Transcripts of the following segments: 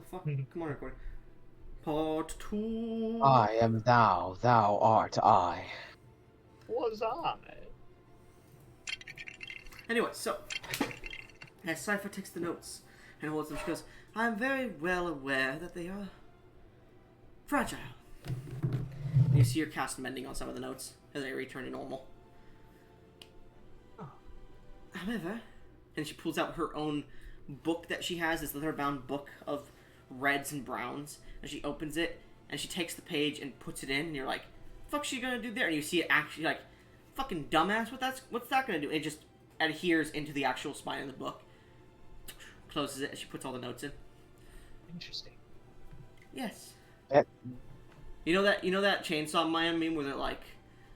the fuck? Come on, record. Part 2. I am thou, thou art I. Was I? Anyway, so as Cypher takes the notes and holds them, she goes, I am very well aware that they are fragile. And you see her cast mending on some of the notes as they return to normal. Oh. However, and she pulls out her own book that she has, this leather-bound book of reds and browns, and she opens it, and she takes the page and puts it in, and you're like, fuck's she gonna do there? And you see it actually, like, fucking dumbass, what's that gonna do? And it just adheres into the actual spine of the book. Closes it, and she puts all the notes in. Interesting. Yes. That- You know that Chainsaw Man meme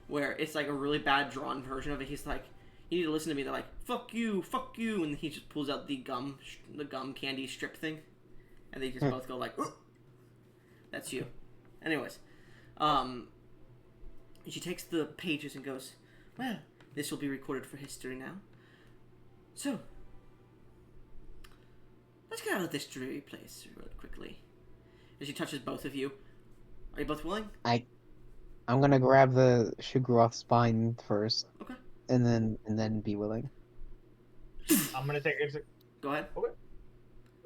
where it's like a really bad drawn version of it. He's like, you need to listen to me. They're like, fuck you, and he just pulls out the gum candy strip thing, and they just both go like, ugh. That's you. Anyways, she takes the pages and goes, well, this will be recorded for history now. So, let's get out of this dreary place real quickly. And she touches both of you. Are you both willing? I'm gonna grab the Shugroth spine first. Okay. And then be willing. I'm gonna take it. Go ahead. Okay.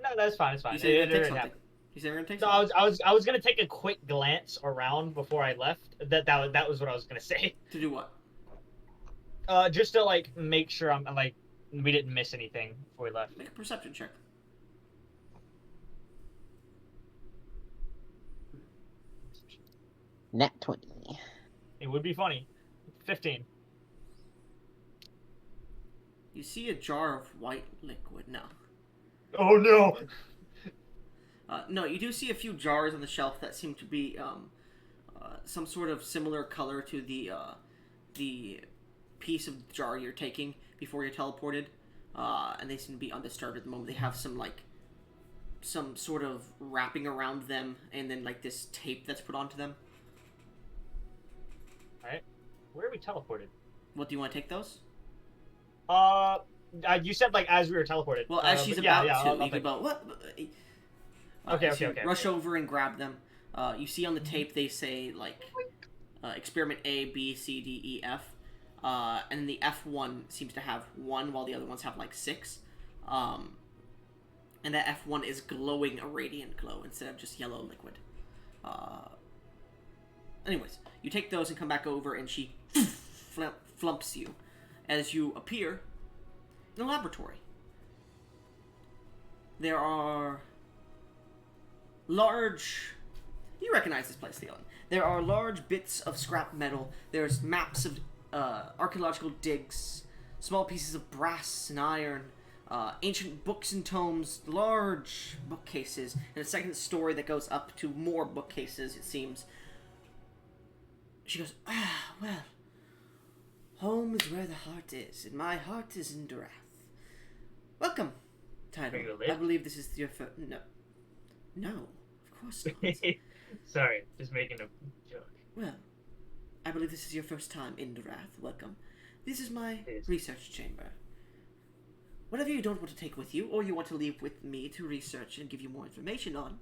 No, that's fine. It's fine. You said you're It gonna take already something. happened. You said you're gonna take No, something. I was gonna take a quick glance around before I left. That was what I was gonna say. To do what? Just to like make sure I'm like we didn't miss anything before we left. Make a perception check. Nat 20. It would be funny. 15. You see a jar of white liquid. No. Oh no! No, you do see a few jars on the shelf that seem to be some sort of similar color to the piece of jar you're taking before you're teleported, and they seem to be undisturbed at the moment. They have some sort of wrapping around them, and then like this tape that's put onto them. Alright. Where are we teleported? What do you want to take those? You said like as we were teleported. Well, as she's but about to, I'll you take- can go, what? Okay, as you okay. rush over and grab them. You see on the tape they say like experiment A, B, C, D, E, F, and the F1 seems to have 1, while the other ones have like 6. And that F1 is glowing a radiant glow instead of just yellow liquid. Anyways, you take those and come back over, and she flumps you as you appear in a laboratory. There are large... You recognize this place, Theon. There are large bits of scrap metal. There's maps of archaeological digs, small pieces of brass and iron, ancient books and tomes, large bookcases, and a second story that goes up to more bookcases, it seems. She goes, well, home is where the heart is, and my heart is in Durath. Welcome, Tidal. Where you live? I believe this is your first... No, of course not. Sorry, just making a joke. Well, I believe this is your first time in Durath. Welcome. This is my It is. research chamber. Whatever you don't want to take with you, or you want to leave with me to research and give you more information on,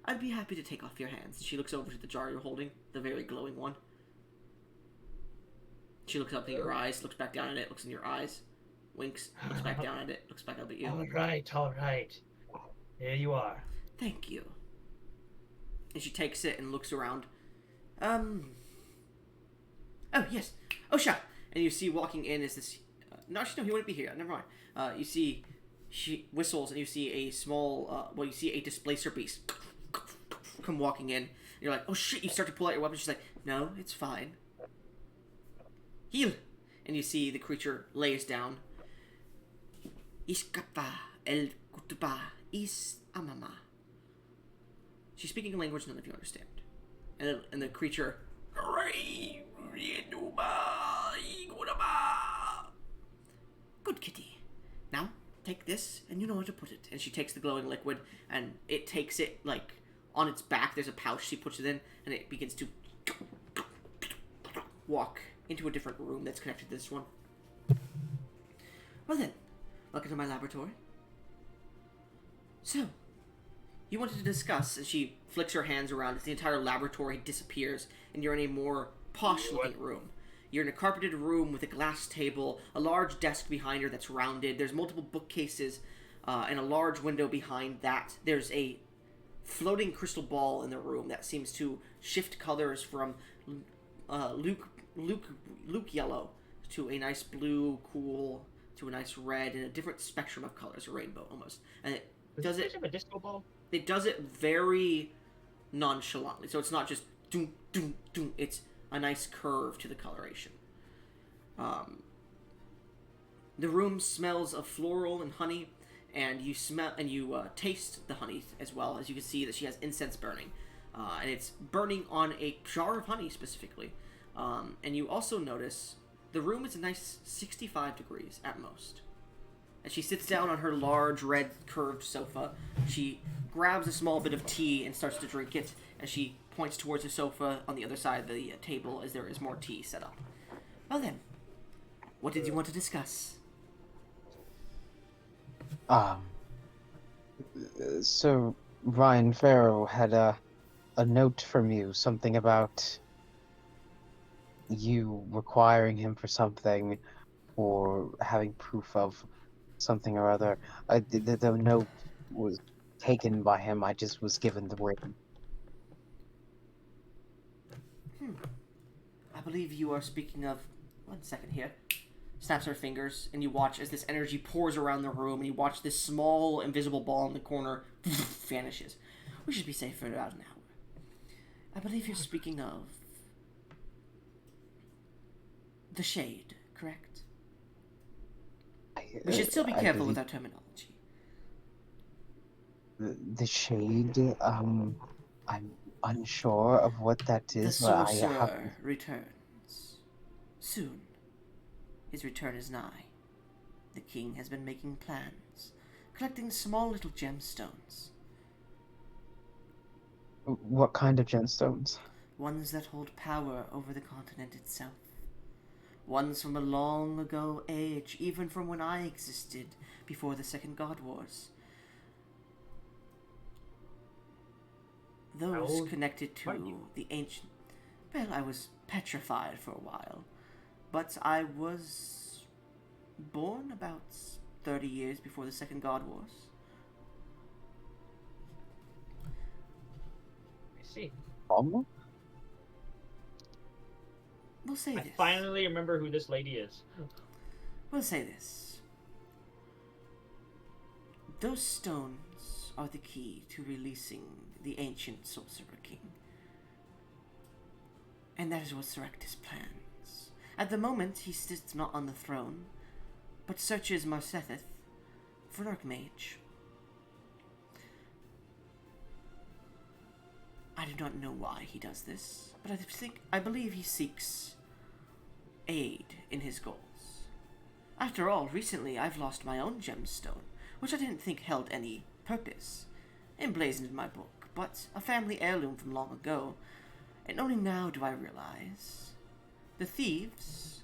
I'd be happy to take off your hands. And she looks over to the jar you're holding, the very glowing one. She looks up in your eyes, looks back down at it, looks in your eyes, winks, looks back down at it, looks back up at you. All right. There you are. Thank you. And she takes it and looks around. Oh, yes. Oh, Sha. And you see walking in is this... no, actually, no, he wouldn't be here. Never mind. You see... She whistles, and you see a small... you see a displacer beast come walking in. And you're like, oh, shit. You start to pull out your weapon. She's like, no, it's fine. Heal. And you see the creature lays down. Iskapa el kutuba is amama. She's speaking a language none of you understand. And the creature... Good kitty. Now, take this, and you know where to put it. And she takes the glowing liquid, and it takes it, like, on its back. There's a pouch she puts it in, and it begins to walk into a different room that's connected to this one. Well then, welcome to my laboratory. So, You wanted to discuss, and she flicks her hands around as the entire laboratory disappears, and you're in a more posh-looking room. You're in a carpeted room with a glass table, a large desk behind her that's rounded. There's multiple bookcases, and a large window behind that. There's a floating crystal ball in the room that seems to shift colors from Luke yellow to a nice blue, cool, to a nice red, and a different spectrum of colors, a rainbow almost. And it does it. Have a disco ball? It does it very nonchalantly, so it's not just doom doom doom. It's a nice curve to the coloration. The room smells of floral and honey, and you taste the honey as well. As you can see that she has incense burning, and it's burning on a jar of honey specifically. And you also notice the room is a nice 65 degrees at most. As she sits down on her large red curved sofa, she grabs a small bit of tea and starts to drink it, as she points towards the sofa on the other side of the table as there is more tea set up. Well then, what did you want to discuss? So Ryan Farrow had a note from you, something about you requiring him for something, or having proof of something or other. The note was taken by him. I just was given the written. I believe you are speaking of... One second here. Snaps her fingers, and you watch as this energy pours around the room, and you watch this small, invisible ball in the corner vanishes. We should be safe for about an hour. I believe you're speaking of... the Shade, correct? We should still be careful with our terminology. The Shade, I'm unsure of what that is. The sorcerer returns. Soon. His return is nigh. The king has been making plans, collecting small little gemstones. What kind of gemstones? Ones that hold power over the continent itself. Ones from a long ago age, even from when I existed before the Second God Wars. Those connected to the ancient... Well, I was petrified for a while. But I was born about 30 years before the Second God Wars. I see. We'll say this. I finally remember who this lady is. We'll say this. Those stones are the key to releasing the ancient Sorcerer King. And that is what Soractus plans. At the moment, he sits not on the throne, but searches Marsetheth for an Archmage. I do not know why he does this, but I believe he seeks aid in his goals. After all, recently I've lost my own gemstone, which I didn't think held any purpose, emblazoned in my book, but a family heirloom from long ago, and only now do I realize the thieves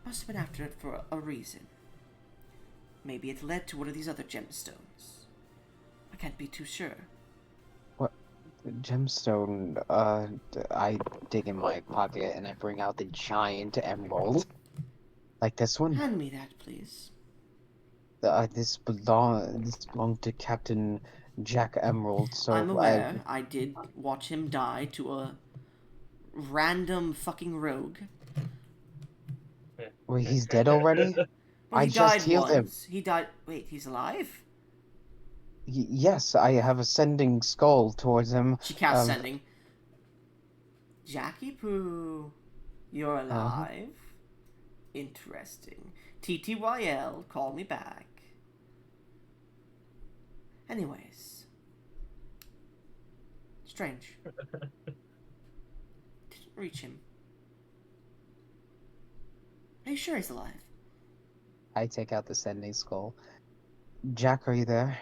must have been after it for a reason. Maybe it led to one of these other gemstones. I can't be too sure. What gemstone? I dig in my pocket and I bring out the giant emerald. Like this one? Hand me that, please. This belonged to Captain Jack Emerald, so I'm aware. I did watch him die to a random fucking rogue. Wait, he's dead already? Well, I just healed him. He died. Wait, he's alive? Yes, I have a sending skull towards him. She casts sending. Jackie Poo, you're alive? Interesting. TTYL, call me back. Anyways. Strange. Didn't reach him. Are you sure he's alive? I take out the sending skull. Jack, are you there?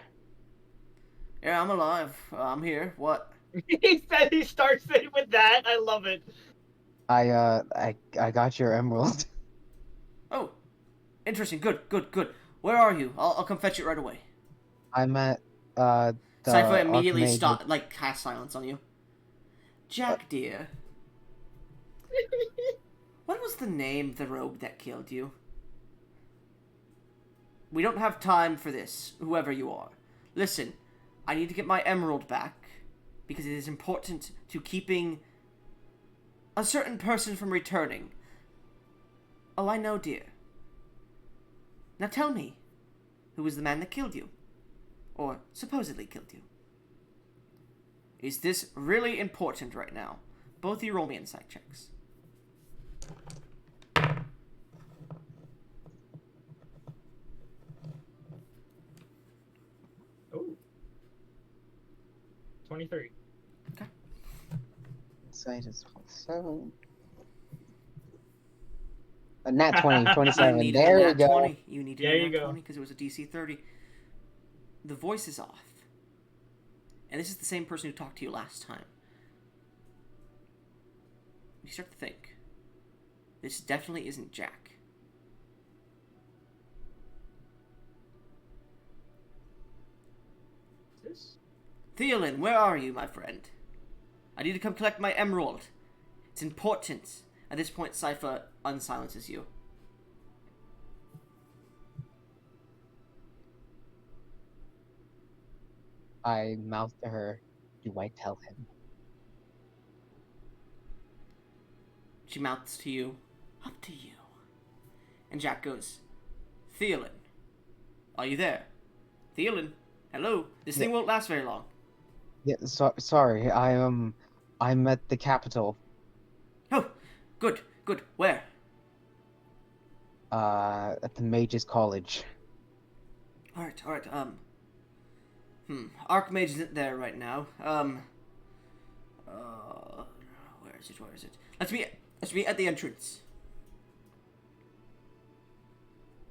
Yeah, I'm alive. I'm here. What? He said he starts it with that. I love it. I got your emerald. Oh, interesting. Good. Where are you? I'll come fetch it right away. I'm at the Cypher immediately Archmage. cast silence on you. Jack, dear. What was the name of the rogue that killed you? We don't have time for this, whoever you are. Listen, I need to get my emerald back, because it is important to keeping a certain person from returning. Oh, I know, dear. Now tell me, who was the man that killed you? Or supposedly killed you? Is this really important right now? Both of you roll me insight checks. Oh. 23. Okay. Insight is 27. A nat 20, 27. You There needed a we nat go. 20. You needed There a you nat go. 20 because it was a DC 30. The voice is off. And this is the same person who talked to you last time. You start to think, this definitely isn't Jack. This? Theolin, where are you, my friend? I need to come collect my emerald. It's important. At this point, Cypher unsilences you. I mouth to her, do I tell him? She mouths to you, up to you. And Jack goes, Theolin, are you there? Theolin, hello? This thing won't last very long. Yeah, sorry, I'm at the capital. Oh, good, good. Where? At the Mage's College. Alright. Archmage isn't there right now. Where is it? Let's meet at the entrance.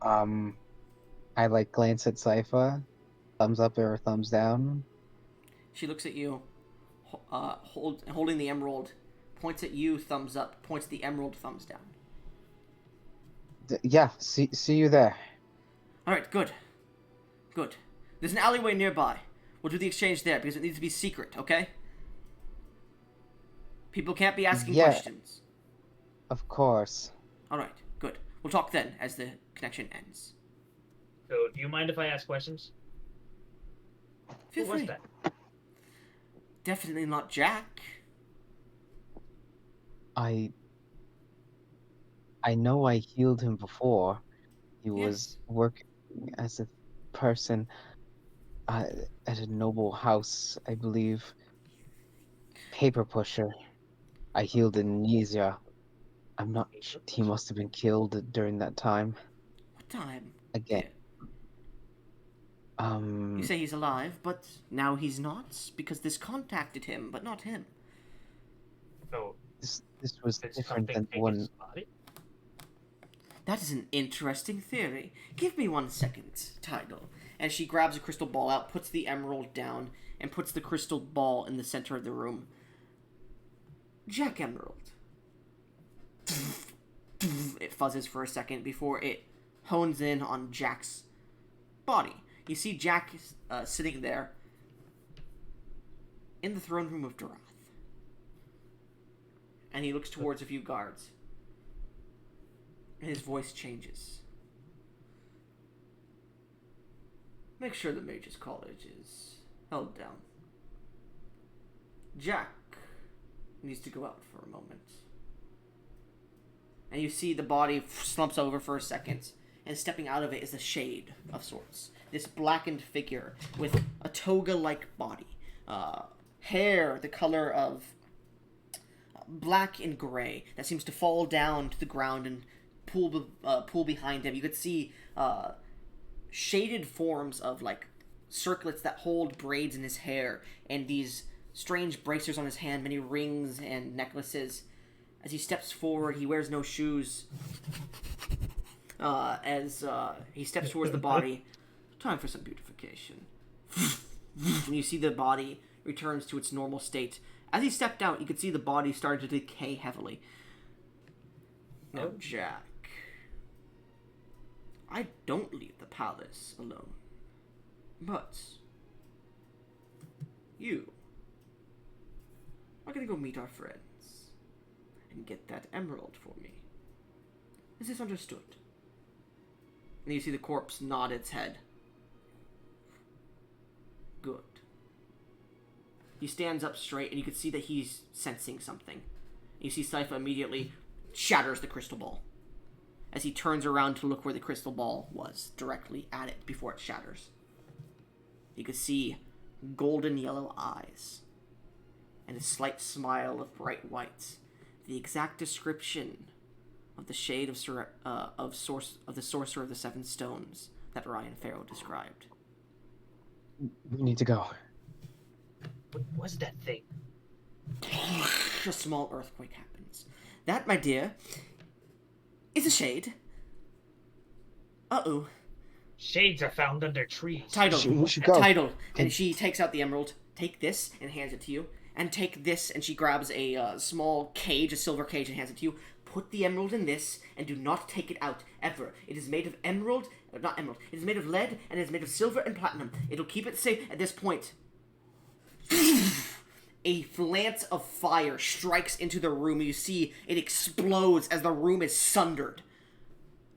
I like glance at Sypha, thumbs up or thumbs down. She looks at you, holding the emerald, points at you, thumbs up, points at the emerald, thumbs down. Yeah, see you there. Alright, good. Good. There's an alleyway nearby. We'll do the exchange there because it needs to be secret, okay? People can't be asking questions. Of course. Alright, good. We'll talk then as the connection ends. So, do you mind if I ask questions? Feel Who was free. that? Definitely not Jack. I know I healed him before. He Yes. was working as a person at a noble house, I believe. Paper pusher. I healed amnesia. I'm not. He must have been killed during that time. What time? Again. You say he's alive, but now he's not because this contacted him, but not him. So, This was did different something than the take one. his body? That is an interesting theory. Give me 1 second, Tidal. And she grabs a crystal ball out, puts the emerald down, and puts the crystal ball in the center of the room. Jack Emerald. It fuzzes for a second before it hones in on Jack's body. You see Jack sitting there in the throne room of Dorath. And he looks towards a few guards. And his voice changes. Make sure the Mage's College is held down. Jack needs to go out for a moment. And you see the body slumps over for a second, and stepping out of it is a shade of sorts. This blackened figure with a toga-like body. Hair the color of black and gray that seems to fall down to the ground and pool behind him. You could see shaded forms of like circlets that hold braids in his hair, and these strange bracers on his hand, many rings and necklaces. As he steps forward, he wears no shoes. As he steps towards the body, time for some beautification. And you see the body returns to its normal state. As he stepped out, you could see the body started to decay heavily. Now, Jack, I don't leave the palace alone. But You are gonna go meet our friends and get that emerald for me. Is this understood? And you see the corpse nod its head. Good. He stands up straight, and you can see that he's sensing something. You see Sypha immediately shatters the crystal ball as he turns around to look where the crystal ball was, directly at it before it shatters. You can see golden yellow eyes and a slight smile of bright white. The exact description of the shade of the sorcerer of the seven stones that Ryan Farrow described. We need to go. What was that thing? A small earthquake happens. That, my dear, is a shade. Uh-oh. Shades are found under trees. Title. We should go. Title. And she takes out the emerald. Take this and hands it to you. And take this, and she grabs a small cage, a silver cage, and hands it to you. Put the emerald in this, and do not take it out, ever. It is made of not emerald. It is made of lead, and it is made of silver and platinum. It'll keep it safe at this point. A lance of fire strikes into the room. You see it explodes as the room is sundered.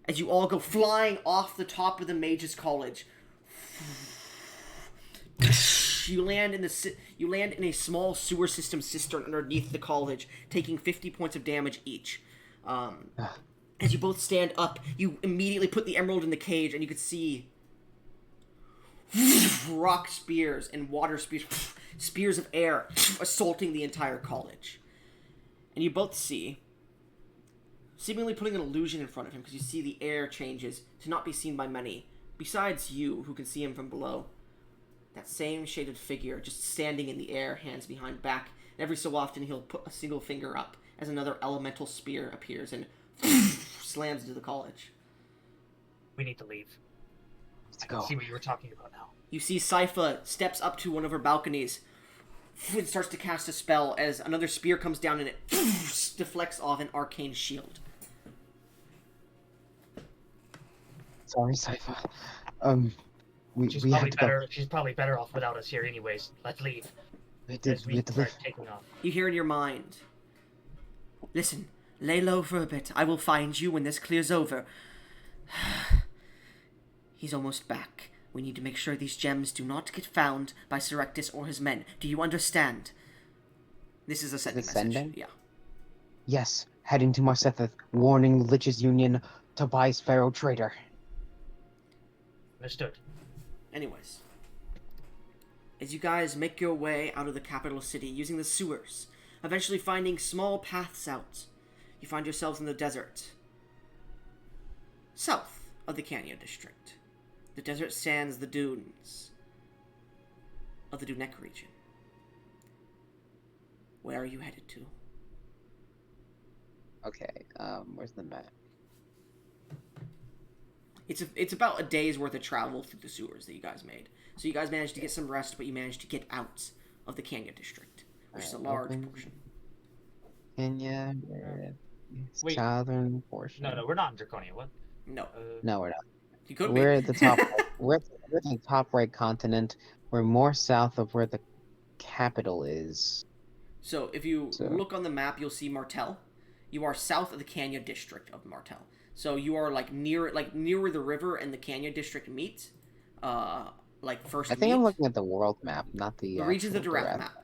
As you all go flying off the top of the Mages College. You land in a small sewer system cistern underneath the college, taking 50 points of damage each. As you both stand up, you immediately put the emerald in the cage, and you can see rock spears and water spears, spears of air assaulting the entire college. And you both see, seemingly putting an illusion in front of him, because you see the air changes to not be seen by many, besides you, who can see him from below. That same shaded figure just standing in the air, hands behind back, and every so often he'll put a single finger up as another elemental spear appears and slams into the college. We need to leave. Let's I can go. see what you were talking about now. You see Sypha steps up to one of her balconies and starts to cast a spell as another spear comes down and it deflects off an arcane shield. Sorry, Sypha. She's We probably have to better. go. She's probably better off without us here, anyways. Let's leave. We As have we to start leave. taking off. You hear in your mind, listen, lay low for a bit. I will find you when this clears over. He's almost back. We need to make sure these gems do not get found by Serectus or his men. Do you understand? This is a sending message. sending? Yeah. Yes, heading to Marsetheth, warning the Lich's Union, Tobias Pharaoh traitor. Understood. Anyways, as you guys make your way out of the capital city using the sewers, eventually finding small paths out, you find yourselves in the desert, south of the Canyon district. The desert sands the dunes of the Dunek region. Where are you headed to? Okay, where's the map? It's about a day's worth of travel through the sewers that you guys made. So you guys managed to get some rest, but you managed to get out of the Canyon district, which is a large portion. Kenya, Wait. southern portion. No, we're not in Draconia. What? No, No, we're not. you could We're be. at the top. we're at the top right continent. We're more south of where the capital is. So if you So- look on the map, you'll see Martel. You are south of the Canyon district of Martel. So you are near where the river and the Canyon district meet. First I think meet. I'm looking at the world map, not the the regions of actual Giraffe direct. map.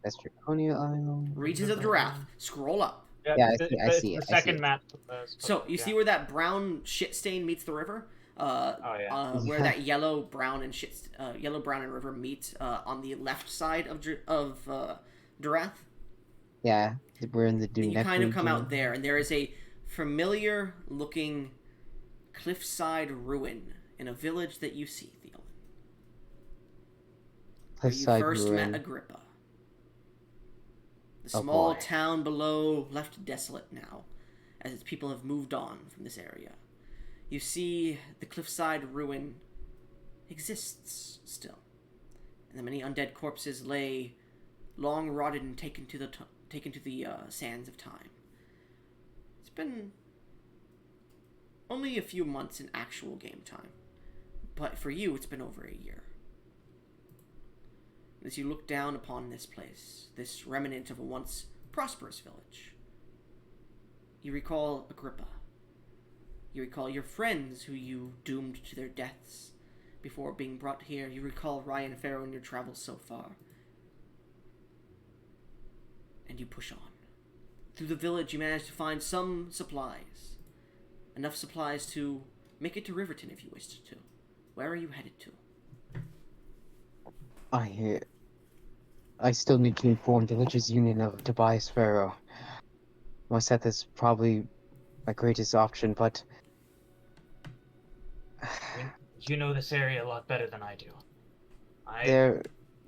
That's Draconia Isle. Regions of the Giraffe. Scroll up. Yeah, I the- see- I it's see the it, I see second it. map. So you see where that brown shit stain meets the river. Oh yeah. Where that yellow, brown, and river meet on the left side of Durath. Yeah, we're in the Dunek And you kind of come region. out there, and there is a familiar-looking cliffside ruin in a village that you see, Theon. Where you Cliffside first ruin. met Agrippa. The Oh, small boy. town below, left desolate now, as its people have moved on from this area. You see the cliffside ruin exists still, and the many undead corpses lay long rotted and taken to the sands of time. It's been only a few months in actual game time, But for you, it's been over a year. As you look down upon this place, this remnant of a once prosperous village, you recall Agrippa. You recall your friends who you doomed to their deaths before being brought here. You recall Ryan Farrow in your travels so far. And you push on. Through the village, you manage to find some supplies. Enough supplies to make it to Riverton if you wished to. Where are you headed to? I still need to inform the Religious Union of Tobias Pharaoh. Morset is probably my greatest option, but I mean, you know this area a lot better than I do. I there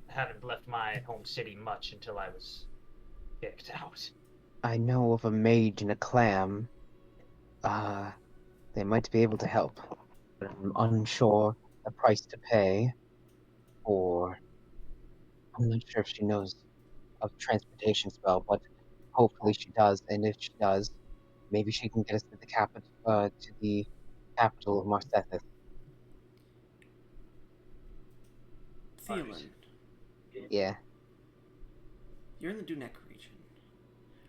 haven't left my home city much until I was kicked out. I know of a mage and a clam. They might be able to help, but I'm unsure the price to pay, or I'm not sure if she knows of transportation spell, but hopefully she does, and if she does, maybe she can get us to the capital of Marsethis. Thielen. Yeah, You're in the Dunek region.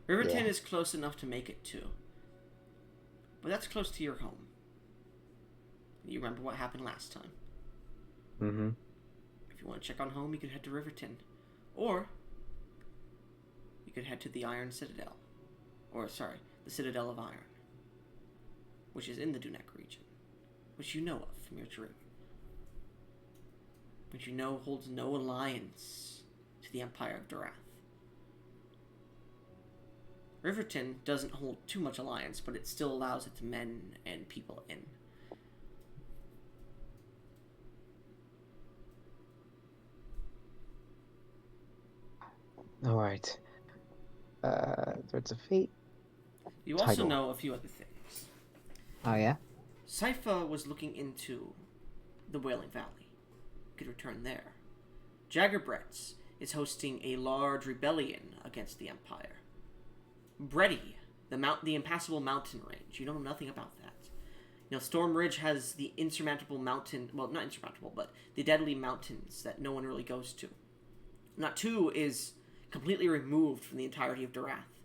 Riverton Yeah. is close enough to make it to. But that's close to your home. You remember what happened last time. mm-hmm. If you want to check on home, you could head to Riverton. Or you could head to the Iron Citadel. The Citadel of Iron. Which is in the Dunek region. Which you know of from your dream. Which you know holds no alliance to the Empire of Dorath. Riverton doesn't hold too much alliance, but it still allows its men and people in. All right. Threads of Fate. You also Title. know a few other things. Oh yeah. Sypha was looking into the Wailing Valley. You could return there. Jaggerbretts is hosting a large rebellion against the Empire. Bredy, the impassable mountain range. You know nothing about that. You know, Storm Ridge has the insurmountable mountain, well, not insurmountable, but the deadly mountains that no one really goes to. Natu is completely removed from the entirety of Dorath.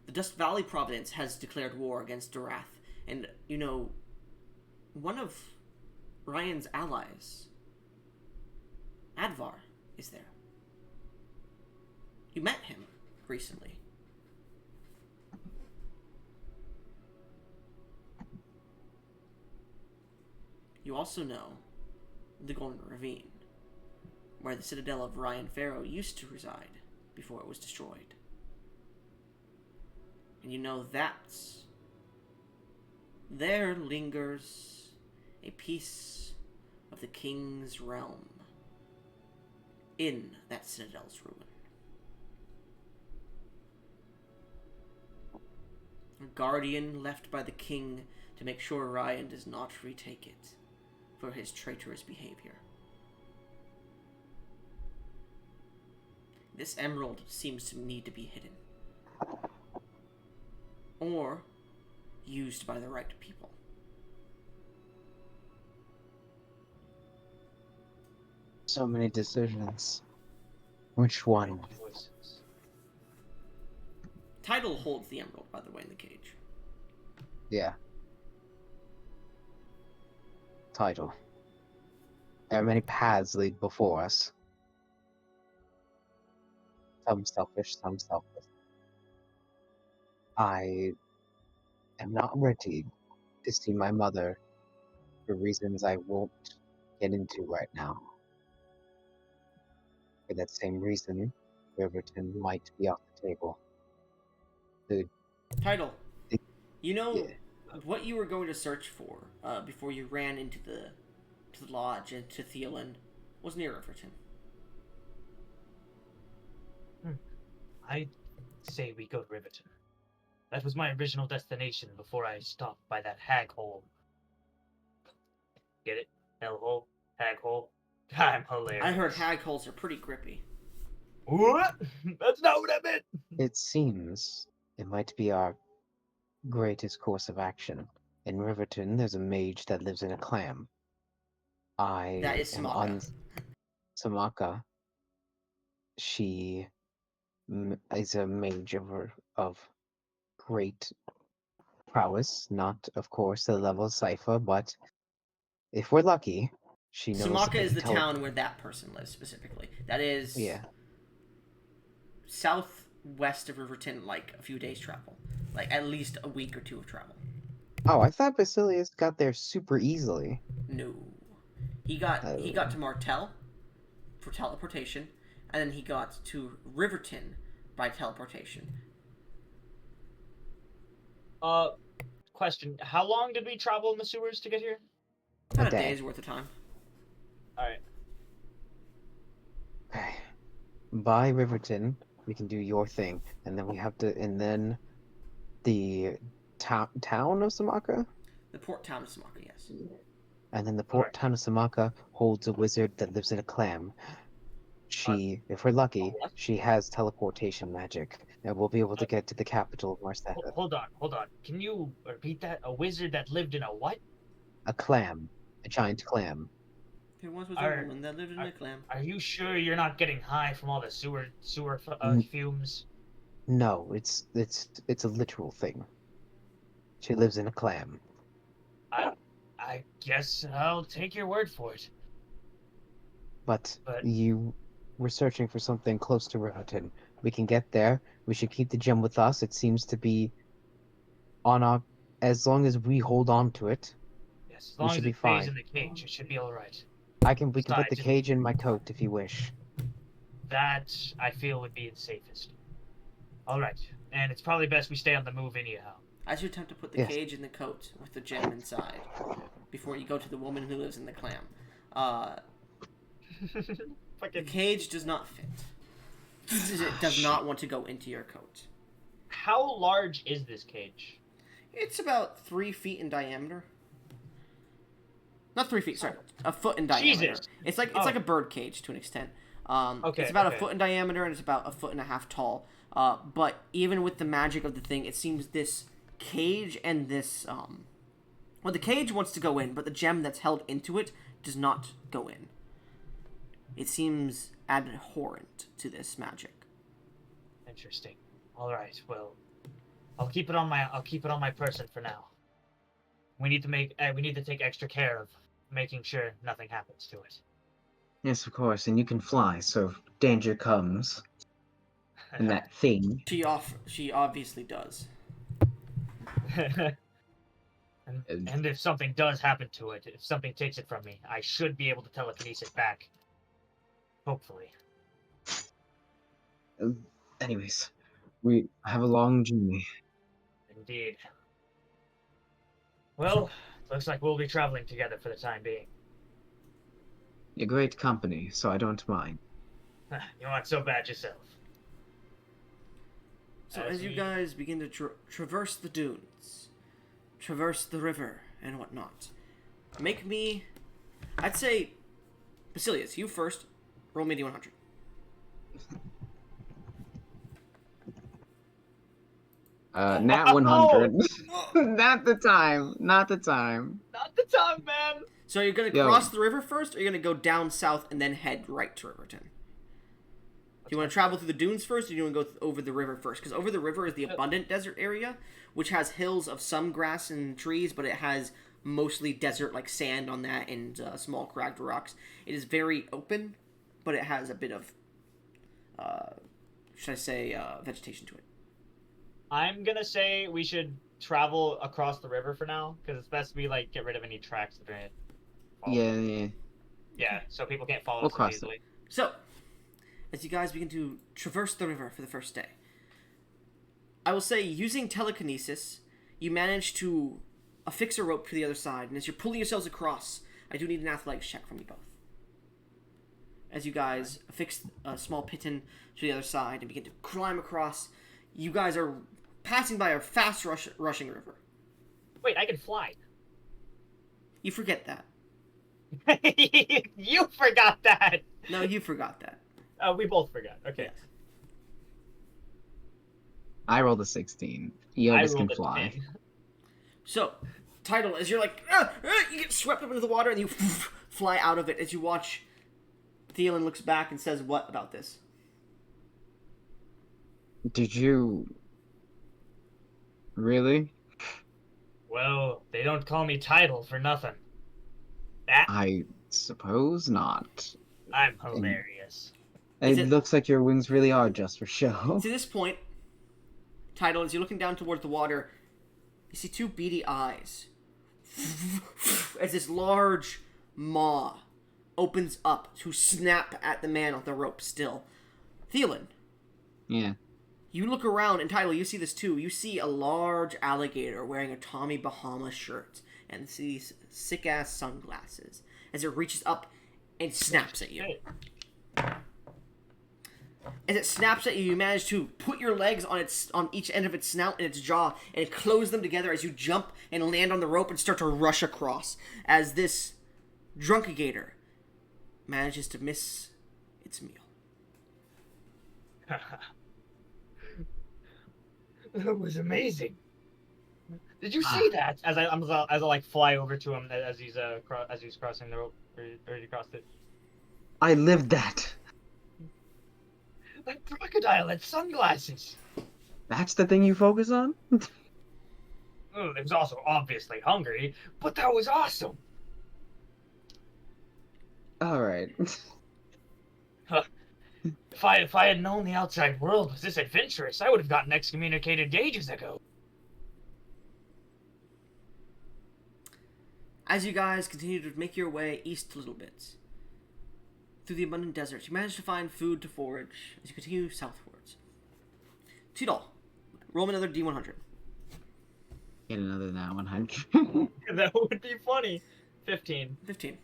The Dust Valley Province has declared war against Dorath, and, you know, one of Ryan's allies, Advar, is there. You met him recently. You also know the Golden Ravine, where the citadel of Ryan Farrow used to reside before it was destroyed. And you know that there lingers a piece of the king's realm in that citadel's ruin. A guardian left by the king to make sure Ryan does not retake it for his traitorous behavior. This emerald seems to need to be hidden. Or used by the right people. So many decisions. Which one? Choices. Tidal holds the emerald, by the way, in the cage. Yeah. Title. There are many paths lead before us. Some selfish, some selfless. I am not ready to see my mother for reasons I won't get into right now. For that same reason, Riverton might be off the table. Tidal, you know Yeah. what you were going to search for before you ran into the lodge and to Thielen was near Riverton. I say we go to Riverton. That was my original destination before I stopped by that hag hole. Get it? Hell hole? Hag hole? I'm hilarious. I heard hag holes are pretty grippy. What? That's not what I meant! It seems it might be our greatest course of action. In Riverton, there's a mage that lives in a clam. I That is am Samaka. on Samaka. She is a mage of great prowess, not, of course, the level of Sypha, but if we're lucky, she knows Samaka a is the town where that person lives specifically. That is Yeah. southwest of Riverton, like a few days travel, like at least a week or two of travel. Oh, I thought Basilius got there super easily. No, he got Oh. to Martel for teleportation, and then he got to Riverton by teleportation. Question: how long did we travel in the sewers to get here? About a day. day's worth of time. All right. Okay. By Riverton, we can do your thing, and then we have to, and then the town of Samaka, The port town of Samaka, yes. and then the Alright. town of Samaka holds a wizard that lives in a clam. She, if we're lucky, what? she has teleportation magic, and we'll be able to Uh, get to the capital of Marsetha. Hold on. Can you repeat that? A wizard that lived in a what? A clam, a giant clam. There once was Are- a woman that lived in a clam. Are you sure you're not getting high from all the sewer fumes? No, it's a literal thing. She lives in a clam. I guess I'll take your word for it. But But- you were searching for something close to Riverton. We can get there. We should keep the gem with us. It seems to be on our. As long as we hold on to it, Yes, as we long should as be it stays fine. in the cage, it should be all right. We can put the Besides, cage in my coat if you wish. That I feel would be the safest. All right, and it's probably best we stay on the move anyhow. I should attempt to put the Yes. cage in the coat with the gem inside before you go to the woman who lives in the clam. The Fucking. cage does not fit. It does not want to go into your coat. How large is this cage? It's about 3 feet in diameter. Not 3 feet, sorry, a foot in diameter. Jesus. It's like Oh. a bird cage to an extent. Okay, It's about okay. a foot in diameter and it's about a foot and a half tall. But even with the magic of the thing, it seems this cage and this well, the cage wants to go in, but the gem that's held into it does not go in. It seems abhorrent to this magic. Interesting. All right. Well, I'll keep it on my person for now. We need to take extra care of making sure nothing happens to it. Yes, of course, and you can fly, so if danger comes, and that thing. She obviously does. and if something does happen to it, if something takes it from me, I should be able to telekinesis it back. Hopefully. Anyways, we have a long journey. Indeed. Well, looks like we'll be traveling together for the time being. You're great company, so I don't mind. You aren't so bad yourself. So as you we- guys begin to traverse the dunes, traverse the river, and whatnot, make me, I'd say, Basilius, you first. Roll me D100. Nat 100. Not the time. Not the time. Not the time, man! So you're gonna Yo. cross the river first, or you're gonna go down south and then head right to Riverton? Do you want to travel through the dunes first, or do you want to go over the river first? Because over the river is the Abundant Desert area, which has hills of some grass and trees, but it has mostly desert, like sand on that, and small cracked rocks. It is very open, but it has a bit of, should I say, vegetation to it. I'm gonna say we should travel across the river for now, because it's best we like get rid of any tracks that are Yeah. Yeah, so people can't follow We'll us as cross it. easily. So, as you guys begin to traverse the river for the first day, I will say, using telekinesis, you manage to affix a rope to the other side, and as you're pulling yourselves across, I do need an athletics check from you both. As you guys affix a small piton to the other side and begin to climb across, you guys are passing by a fast rushing river. Wait, I can fly. You forget that. You forgot that. No, you forgot that. We both forgot. Okay. Yes. I rolled a 16. I Eobus can rolled a fly. 10. So, title, as you're like, you get swept up into the water and you fly out of it as you watch. Thielen looks back and says, "What about this?" Did you really? Well, they don't call me Title for nothing. Ah, I suppose not. I'm And hilarious. Is it it- looks like your wings really are just for show. To this point, Tidal, as you're looking down towards the water, you see two beady eyes as this large maw opens up to snap at the man with the rope still. Thielen, Yeah. you look around, and Tyler, you see this too. You see a large alligator wearing a Tommy Bahama shirt and these sick-ass sunglasses as it reaches up and snaps at you. Hey, As it snaps at you, you manage to put your legs on each end of its snout and its jaw and close them together as you jump and land on the rope and start to rush across as this drunkigator manages to miss its meal. that was amazing. Did you see that? As I like fly over to him as he's crossing the rope, or he crossed it. I lived that. That crocodile had sunglasses. That's the thing you focus on? Oh, it was also obviously hungry, but that was awesome. Alright. If I had known the outside world was this adventurous, I would have gotten excommunicated ages ago. As you guys continue to make your way east a little bit, through the abundant desert, you manage to find food to forage as you continue southwards. Tidal, roll me another D100. Get another that 100. That would be funny. 15. 15.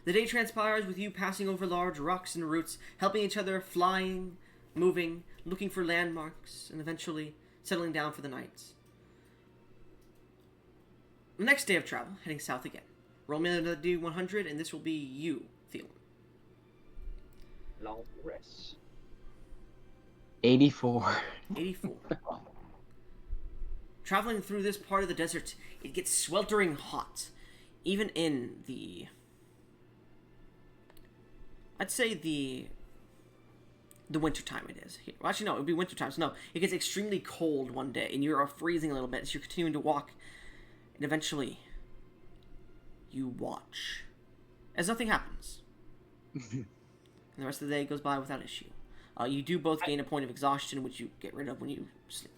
The day transpires with you passing over large rocks and roots, helping each other, flying, moving, looking for landmarks, and eventually settling down for the night. The next day of travel, heading south again. Roll me another D100, and this will be you, Thielen. Long rest. 84. 84. Traveling through this part of the desert, it gets sweltering hot. Even in the... I'd say the winter time it is. Well, actually, no, it would be winter time. So no, it gets extremely cold one day, and you're freezing a little bit as you're continuing to walk. And eventually, you watch as nothing happens. And the rest of the day goes by without issue. You do both gain a point of exhaustion, which you get rid of when you sleep.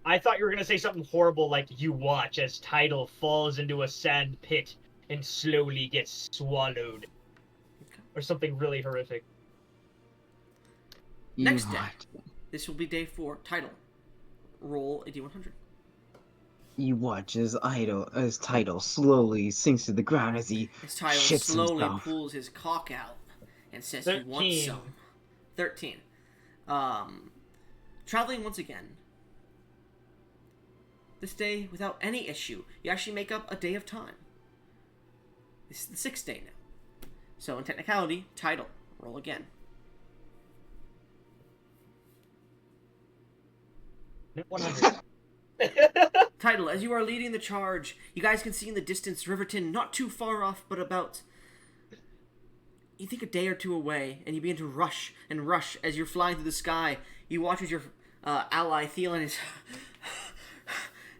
I thought you were gonna say something horrible like you watch as Tidal falls into a sand pit and slowly gets swallowed. Okay. Or something really horrific. Next day. This will be day 4. Title. Roll a D100. You watch as Tidal slowly sinks to the ground as he His title shits slowly himself. pulls his cock out and says 13. he wants some. 13. Traveling once again. This day, without any issue, you actually make up a day of time. This is the 6th day now. So, in technicality, title. Roll again. 100. Title, as you are leading the charge, you guys can see in the distance Riverton not too far off, but about, you think, a day or two away, and you begin to rush and rush as you're flying through the sky. You watch as your ally Thielen is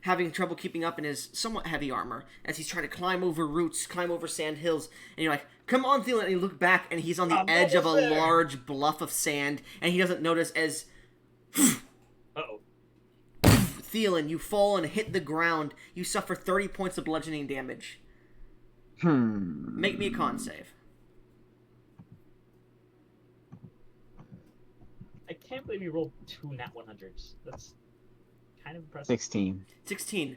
having trouble keeping up in his somewhat heavy armor as he's trying to climb over roots, climb over sand hills, and you're like, come on, Thielen, and you look back, and he's on the edge of a large bluff of sand, and he doesn't notice as... Uh-oh. Thielen, you fall and hit the ground. You suffer 30 points of bludgeoning damage. Make me a con save. I can't believe you rolled 2 nat 100s. That's kind of impressive. 16. 16.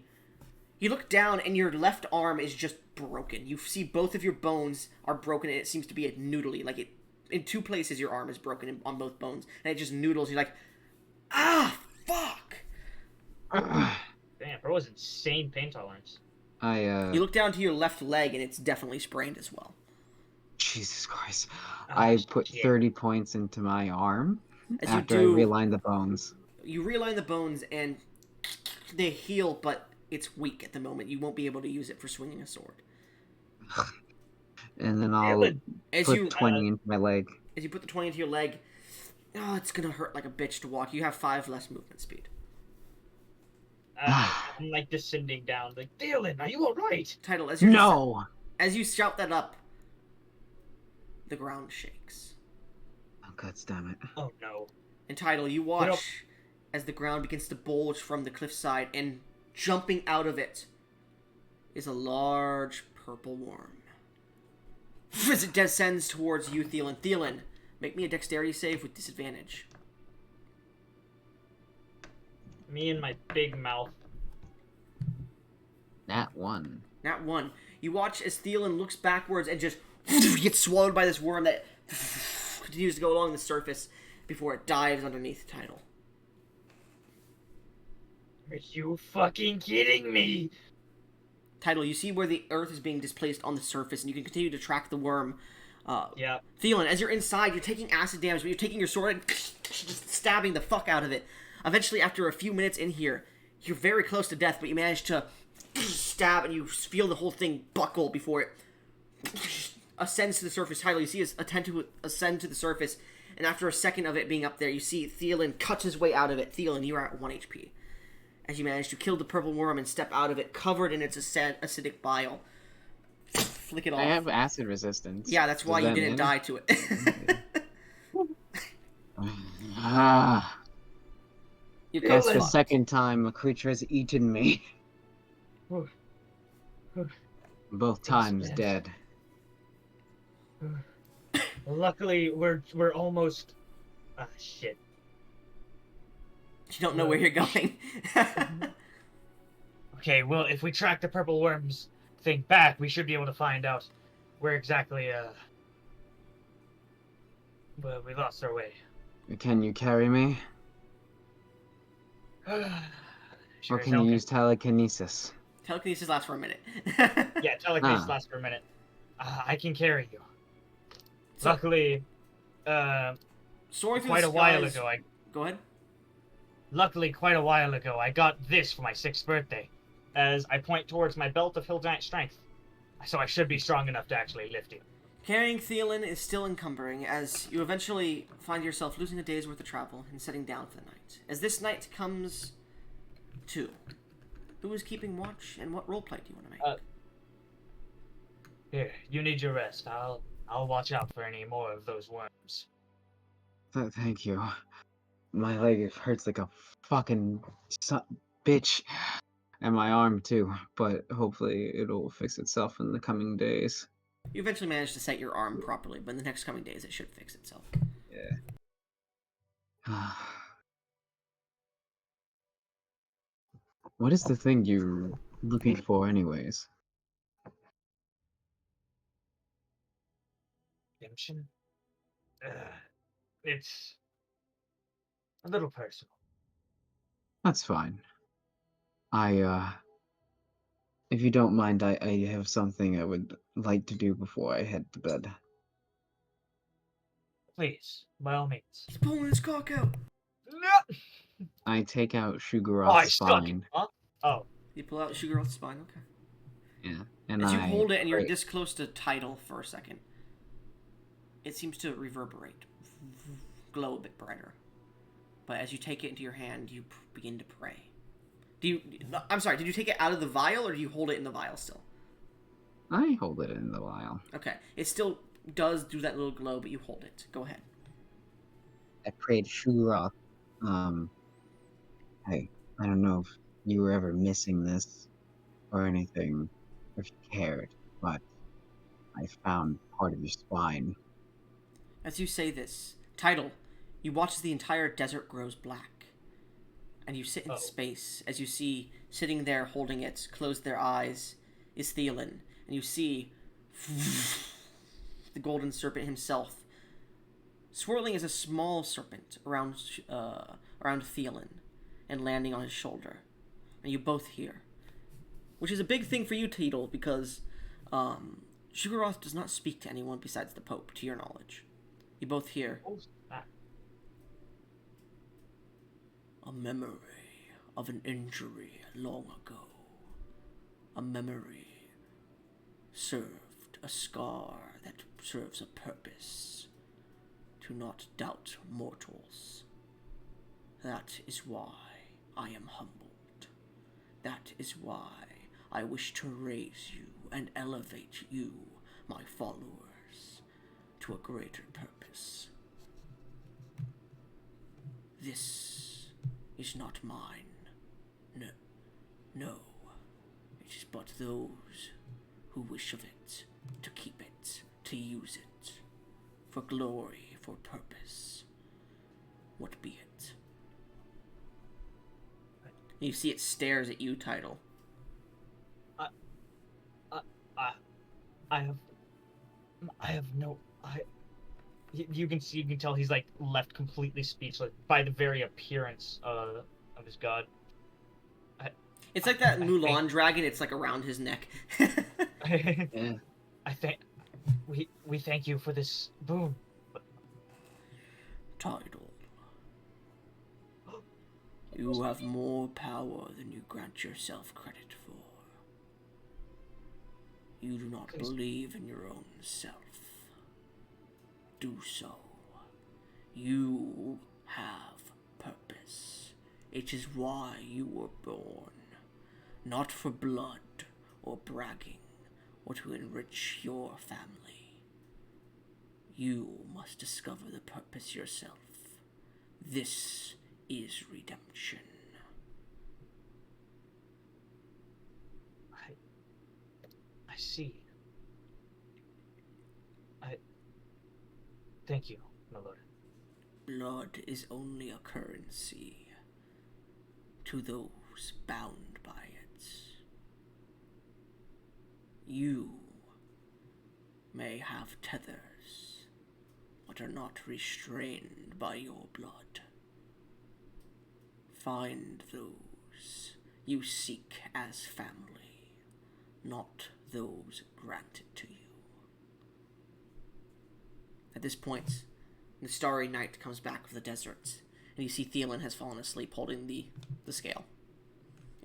You look down and your left arm is just broken. You see both of your bones are broken and it seems to be a noodly. Like, it, in 2 places your arm is broken on both bones. And it just noodles. You're like, ah, fuck! Damn, bro has insane pain tolerance. You look down to your left leg and it's definitely sprained as well. Jesus Christ. Oh, I put shit. 30 points into my arm As after you do, I realigned the bones. you realign the bones and they heal, but it's weak at the moment. You won't be able to use it for swinging a sword. and then I'll Dylan, As put you 20 into my leg. as you put the 20 into your leg, oh, it's gonna hurt like a bitch to walk. You have 5 less movement speed. I'm like descending down. Like, Dylan, are you all right? Title, No! as you shout that up, the ground shakes. Oh, God damn it. Oh no. And Title, you watch as the ground begins to bulge from the cliffside, and jumping out of it is a large purple worm. As it descends towards you, Thielen. Thielen, make me a dexterity save with disadvantage. Me and my big mouth. Nat 1. Not one. You watch as Thielen looks backwards and just gets swallowed by this worm that continues to go along the surface before it dives underneath Title. Are you fucking kidding me? Title, you see where the earth is being displaced on the surface, and you can continue to track the worm. Yeah. Thielen, as you're inside, you're taking acid damage, but you're taking your sword and just stabbing the fuck out of it. Eventually, after a few minutes in here, you're very close to death, but you manage to stab, and you feel the whole thing buckle before it ascends to the surface. Title, you see it ascend to the surface, and after a second of it being up there, you see Thielen cuts his way out of it. Thielen, you are at 1 HP. As you manage to kill the purple worm and step out of it, covered in its acidic bile. Flick it off. I have acid resistance. Yeah, that's why Does you that didn't matter? die to it. Ah. You That's the fucked. second time a creature has eaten me. Both times bad. dead. Luckily, we're almost. Ah, shit. You don't know where you're going. Okay, well, if we track the purple worms thing back, we should be able to find out where exactly well, we lost our way. Can you carry me? Sure Or as can hell you can. use telekinesis? Telekinesis lasts for a minute. Yeah, telekinesis Ah. lasts for a minute. I can carry you. So- Luckily, Soaring through quite the a while skies- ago, Go ahead. I got this for my 6th birthday, as I point towards my belt of Hill Giant Strength. So I should be strong enough to actually lift you. Carrying Thielen is still encumbering, as you eventually find yourself losing a day's worth of travel and setting down for the night. As this night comes to, who is keeping watch, and what roleplay do you want to make? Here, you need your rest. I'll watch out for any more of those worms. Thank you. My leg hurts like a fucking bitch. And my arm too, but hopefully it'll fix itself in the coming days. You eventually manage to set your arm properly, but in the next coming days it should fix itself. Yeah. What is the thing you're looking for anyways? Redemption? It's a little personal. That's fine. If you don't mind, I have something I would like to do before I head to bed. Please, by all means. He's pulling his cock out. No! I take out Oh, I Shugaroth's stuck it, spine. huh? Oh, You pull out Sugaroth's spine, okay. Yeah. And As you I hold it and you're pray- this close to Tidal for a second, it seems to reverberate, glow a bit brighter. But as you take it into your hand, you begin to pray. I'm sorry, did you take it out of the vial, or do you hold it in the vial still? I hold it in the vial. Okay, it still does do that little glow, but you hold it. Go ahead. I prayed Shugaroth. Hey, I don't know if you were ever missing this or anything, or if you cared, but I found part of your spine. As you say this, Tidal, you watch as the entire desert grows black. And you sit in space as you see, sitting there holding it, close their eyes, is Thielen. And you see the golden serpent himself, swirling as a small serpent around Thielen and landing on his shoulder. And you both hear. Which is a big thing for you, Tidal, because Shugaroth does not speak to anyone besides the Pope, to your knowledge. You both hear. A memory of an injury long ago. A memory served a scar that serves a purpose. To not doubt mortals. That is why I am humbled. That is why I wish to raise you and elevate you, my followers, to a greater purpose. This is not mine. No. It is but those who wish of it, to keep it, to use it, for glory, for purpose. What be it? You see it stares at you, Title. I have no. You can see, you can tell he's like left completely speechless by the very appearance of his god. It's like that Mulan dragon. It's like around his neck. Yeah. We thank you for this boon. Tidal. You have more power than you grant yourself credit for. You do not believe in your own self. Do so. You have purpose. It is why you were born. Not for blood or bragging or to enrich your family. You must discover the purpose yourself. This is redemption. I see. Thank you, my lord. Blood is only a currency to those bound by it. You may have tethers, but are not restrained by your blood. Find those you seek as family, not those granted to you. At this point, the starry night comes back of the desert, and you see Thielen has fallen asleep holding the scale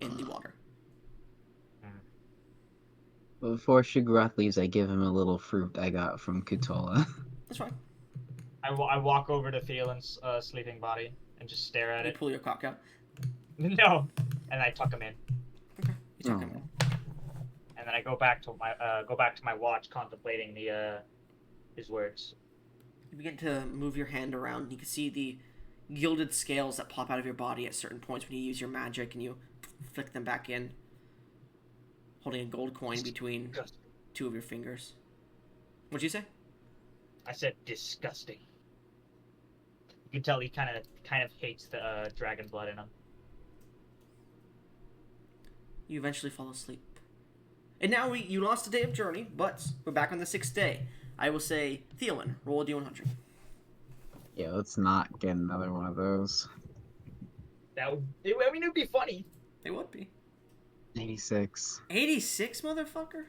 in the water. Before Shugrath leaves, I give him a little fruit I got from Kutola. That's right. I walk over to Thielen's sleeping body and just stare at You it. pull your cock out. No, and I tuck him in, Okay. You tuck him in. and then I go back to my watch, contemplating his words. You begin to move your hand around, and you can see the gilded scales that pop out of your body at certain points when you use your magic, and you flick them back in, holding a gold coin between two of your fingers. What'd you say? I said disgusting. You can tell he kind of hates the dragon blood in him. You eventually fall asleep. And now you lost a day of journey, but we're back on the 6th day. I will say, Thielen, roll a d100. Yeah, let's not get another one of those. It would be funny. It would be. 86. 86, motherfucker?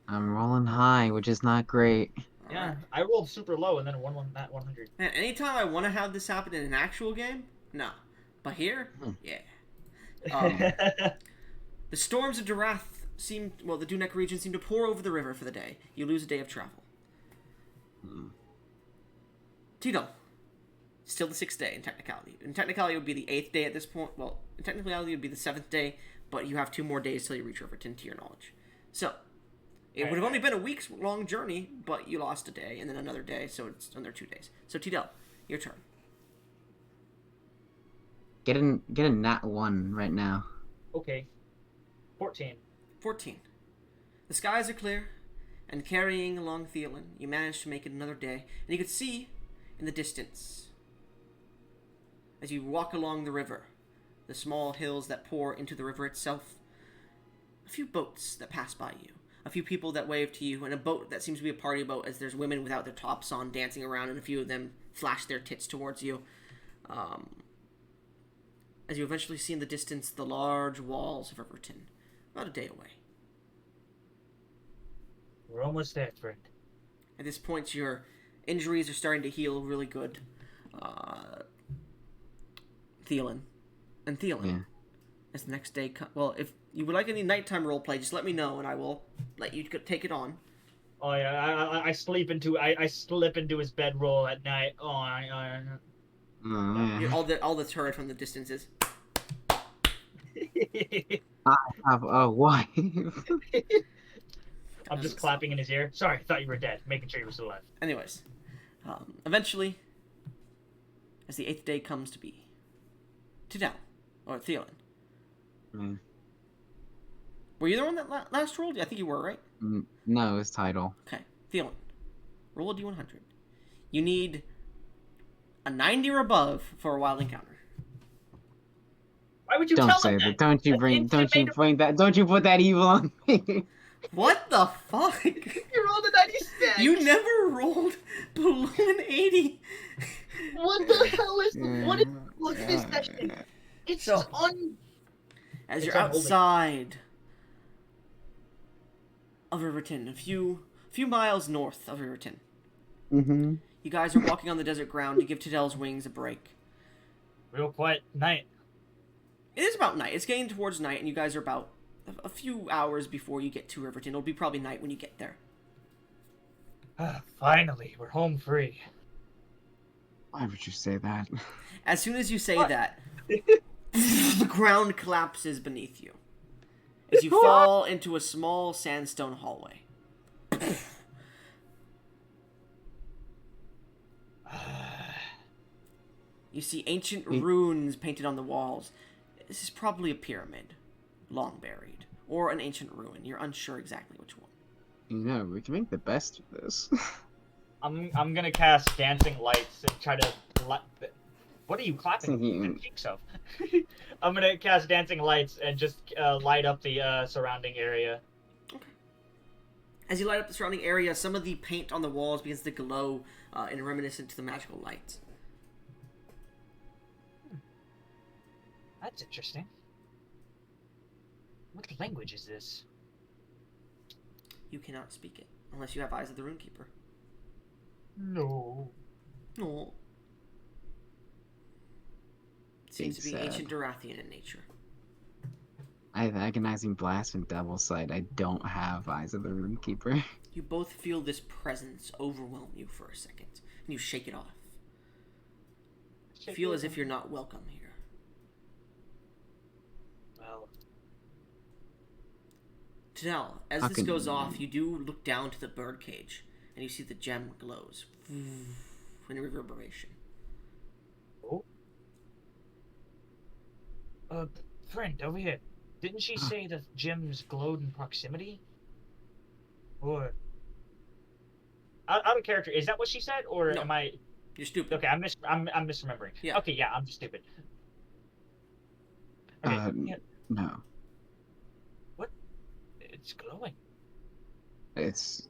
I'm rolling high, which is not great. Yeah, Alright. I rolled super low and then won that 100. Man, anytime I want to have this happen in an actual game, no. But here, yeah. The storms of Durath the Dunek region seem to pour over the river for the day. You lose a day of travel. Tito. Still the 6th day in technicality. In technicality, it would be the 8th day at this point. Well, in technicality, it would be the 7th day, but you have 2 more days till you reach Riverton, to your knowledge. So, it would have only been a week's-long journey, but you lost a day, and then another day, so it's another 2 days. So, Tito, your turn. Get a nat 1 right now. Okay. 14. 14. The skies are clear, and carrying along Thielen, you manage to make it another day, and you can see in the distance, as you walk along the river, the small hills that pour into the river itself, a few boats that pass by you, a few people that wave to you, and a boat that seems to be a party boat as there's women without their tops on dancing around, and a few of them flash their tits towards you. As you eventually see in the distance the large walls of Riverton, about a day away. We're almost there, friend. At this point, your injuries are starting to heal really good. Thielen. Yeah. As the next day well, if you would like any nighttime roleplay, just let me know, and I will let you take it on. Oh yeah, I slip into his bedroll at night. Oh, You, all the turret from the distances. I have a wife. I'm just clapping in his ear. Sorry, I thought you were dead. Making sure you were still alive. Anyways, eventually, as the 8th day comes to be, Tidal, or Theon. Mm, Were you the one that last rolled? I think you were, right? no, his title. Okay, Theon. Roll a d100. You need a 90 or above for a wild encounter. Why would you Don't tell say him that. that? Don't you That's bring. instant Don't you made- bring that. Don't you put that evil on me. What the fuck? You rolled a 96. You never rolled below an 80. What the hell is? What is? Look at this session. It's So- on. As It's you're unholy. outside of Riverton, a few miles north of Riverton, Mm-hmm. you guys are walking on the desert ground. You give Tidal's wings a break. Real quiet night. It is about night. It's getting towards night, and you guys are about a few hours before you get to Riverton. It'll be probably night when you get there. Finally, we're home free. Why would you say that? As soon as you say What? that, the ground collapses beneath you as you fall into a small sandstone hallway. You see ancient runes painted on the walls. This is probably a pyramid, long buried, or an ancient ruin. You're unsure exactly which one. You know, we can make the best of this. I'm gonna cast dancing lights and try to. What are you clapping Mhm. the cheeks of? I'm gonna cast dancing lights and just light up the surrounding area. As you light up the surrounding area, some of the paint on the walls begins to glow in reminiscent to the magical lights. That's interesting. What language is this? You cannot speak it unless you have eyes of the Runekeeper. No. No. Seems to be Sad. ancient Dorathian in nature. I have agonizing blast and double sight. I don't have eyes of the Runekeeper. You both feel this presence overwhelm you for a second, and you shake it off. You feel as if you're not welcome here. Well, Tidal, as How this can- goes off, you do look down to the birdcage, and you see the gem glows in reverberation. oh. Friend, over here. Didn't she say that gems glowed in proximity? Or out of character, is that what she said, or No. am I? You're stupid. Okay, I'm misremembering. Yeah. Okay, yeah, I'm just stupid. Okay, yeah, No. it's glowing. It's,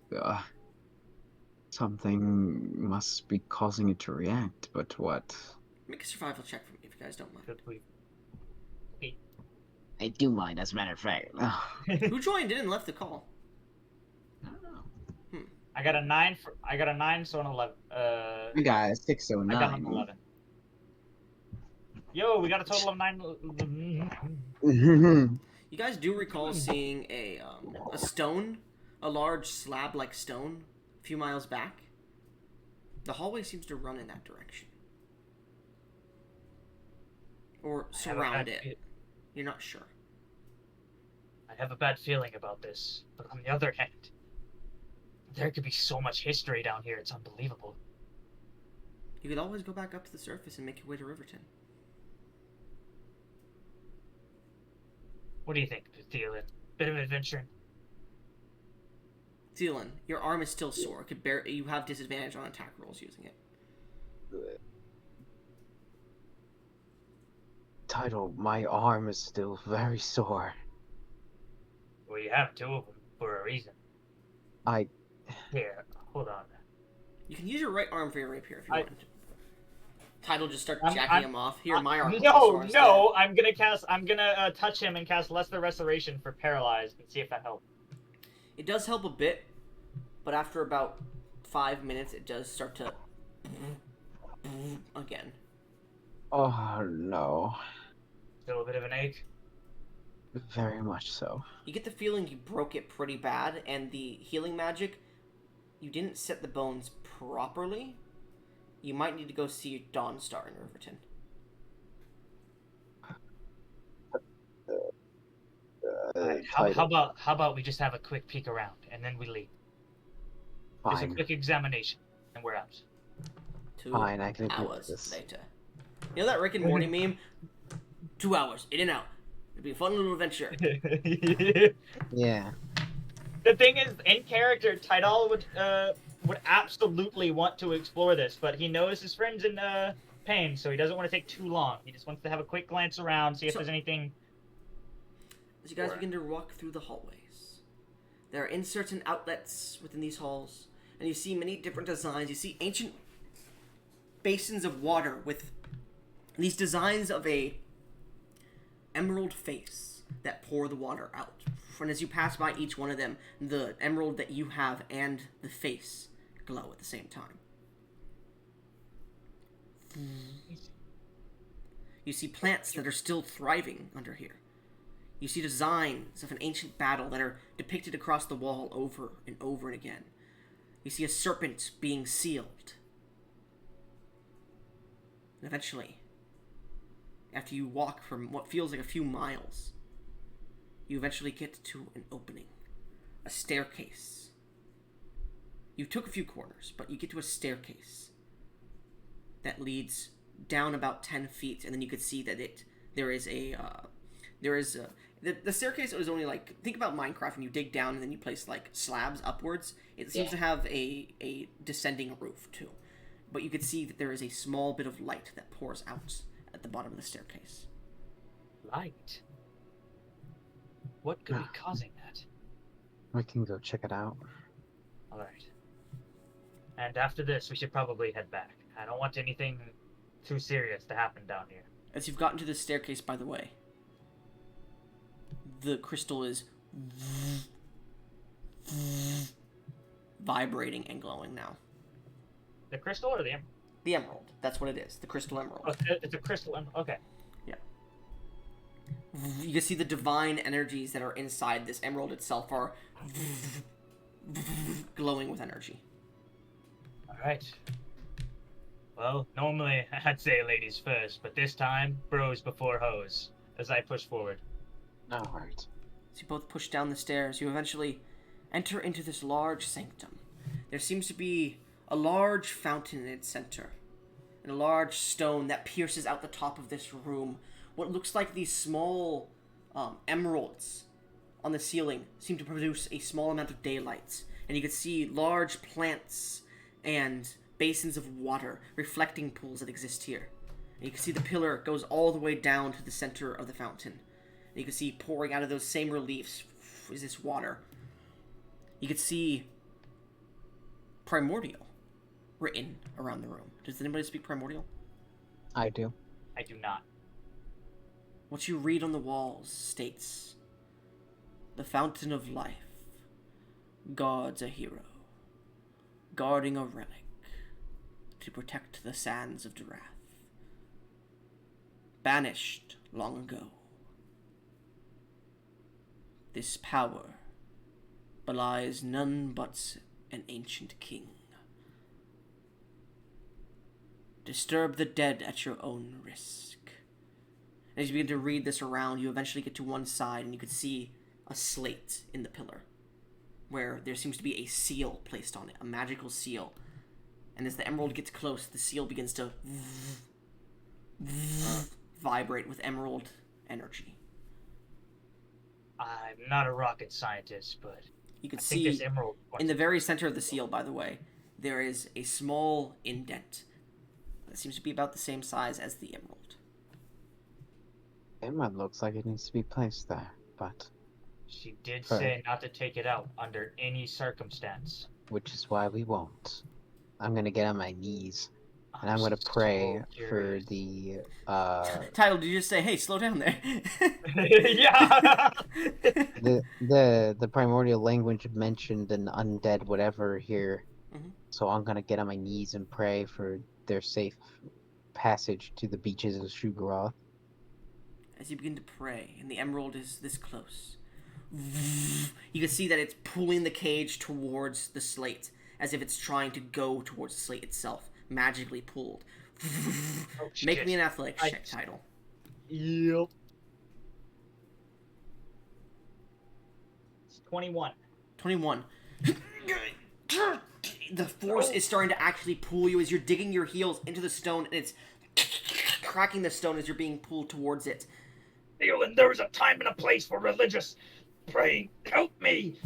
something must be causing it to react, but what? Make a survival check for me if you guys don't mind. Could we? I do mind, as a matter of fact. Who joined in and left the call? I don't know. I got a 9 so an 11. I got a 609. I got an 11. Yo, we got a total of 9. You guys do recall seeing a stone, a large slab-like stone, a few miles back. The hallway seems to run in that direction. Or surround it. You're not sure. I have a bad feeling about this, but on the other hand, there could be so much history down here, it's unbelievable. You could always go back up to the surface and make your way to Riverton. What do you think, Theolin? Bit of adventure? Thielen, your arm is still sore. You have disadvantage on attack rolls using it. Title, my arm is still very sore. Well, you have 2 of them for a reason. Here, hold on. You can use your right arm for your rapier if you I- want to. Tidal just start I'm- jacking him off. Here, my arm. No, I'm gonna touch him and cast Lesser Restoration for Paralyzed and see if that helps. It does help a bit, but after about 5 minutes, it does start to again. Oh no. Still a bit of an ache. Very much so. You get the feeling you broke it pretty bad, and the healing magic you didn't set the bones properly. You might need to go see Dawnstar in Riverton. Alright, how about we just have a quick peek around and then we leave? Just a Fine. quick examination and we're out. 2 Fine, I can agree with hours this. later. You know that Rick and Morty meme? 2 hours, in and out. It'd be a fun little adventure. Yeah. The thing is, in character, Tidal would absolutely want to explore this, but he knows his friend's in pain, so he doesn't want to take too long. He just wants to have a quick glance around, see if there's anything. As you guys begin to walk through the hallways, there are inserts and outlets within these halls, and you see many different designs. You see ancient basins of water with these designs of a emerald face that pour the water out. And as you pass by each one of them, the emerald that you have and the face glow at the same time. You see plants that are still thriving under here. You see designs of an ancient battle that are depicted across the wall over and over and again. You see a serpent being sealed. And eventually, after you walk from what feels like a few miles, you eventually get to an opening. A staircase. You took a few corners, but you get to a staircase that leads down about 10 feet, and then you could see that the staircase was only like, think about Minecraft when you dig down and then you place like slabs upwards. It seems to have a descending roof too. But you could see that there is a small bit of light that pours out at the bottom of the staircase. Light? What could be causing that? We can go check it out. Alright. And after this, we should probably head back. I don't want anything too serious to happen down here. As you've gotten to the staircase, by the way, the crystal is vibrating and glowing now. The crystal or the emerald? The emerald. That's what it is. The crystal emerald. Oh, it's a crystal emerald. Okay. Yeah. You can see the divine energies that are inside this emerald itself are glowing with energy. Alright. Well, normally I'd say ladies first, but this time, bros before hoes, as I push forward. Alright. As you both push down the stairs, you eventually enter into this large sanctum. There seems to be a large fountain in its center, and a large stone that pierces out the top of this room. What looks like these small emeralds on the ceiling seem to produce a small amount of daylight, and you can see large plants and basins of water, reflecting pools that exist here. And you can see the pillar goes all the way down to the center of the fountain. And you can see pouring out of those same reliefs is this water. You can see primordial written around the room. Does anybody speak primordial? I do. I do not. What you read on the walls states, "The fountain of life guards a hero, guarding a relic to protect the sands of Durath. Banished long ago. This power belies none but an ancient king. Disturb the dead at your own risk." As you begin to read this around, you eventually get to one side and you can see a slate in the pillar, where there seems to be a seal placed on it, a magical seal. And as the emerald gets close, the seal begins to vibrate with emerald energy. I'm not a rocket scientist, but You can I think this see emerald. in the very center of the seal, by the way, there is a small indent that seems to be about the same size as the emerald. It looks like it needs to be placed there, but She did Right. say not to take it out under any circumstance. which is why we won't. I'm gonna get on my knees and I'm gonna so pray for curious. the Tyler, did you just say, "Hey, slow down there"? Yeah. the primordial language mentioned an undead whatever here. Mhm. So I'm gonna get on my knees and pray for their safe passage to the beaches of Shugaroth. As you begin to pray, and the emerald is this close, you can see that it's pulling the cage towards the slate as if it's trying to go towards the slate itself, magically pulled. Oh, Make shit. me an athletics check, Title. Yep. It's 21. 21. The force is starting to actually pull you as you're digging your heels into the stone, and it's cracking the stone as you're being pulled towards it. Theoden, there is a time and a place for religious praying. Help me!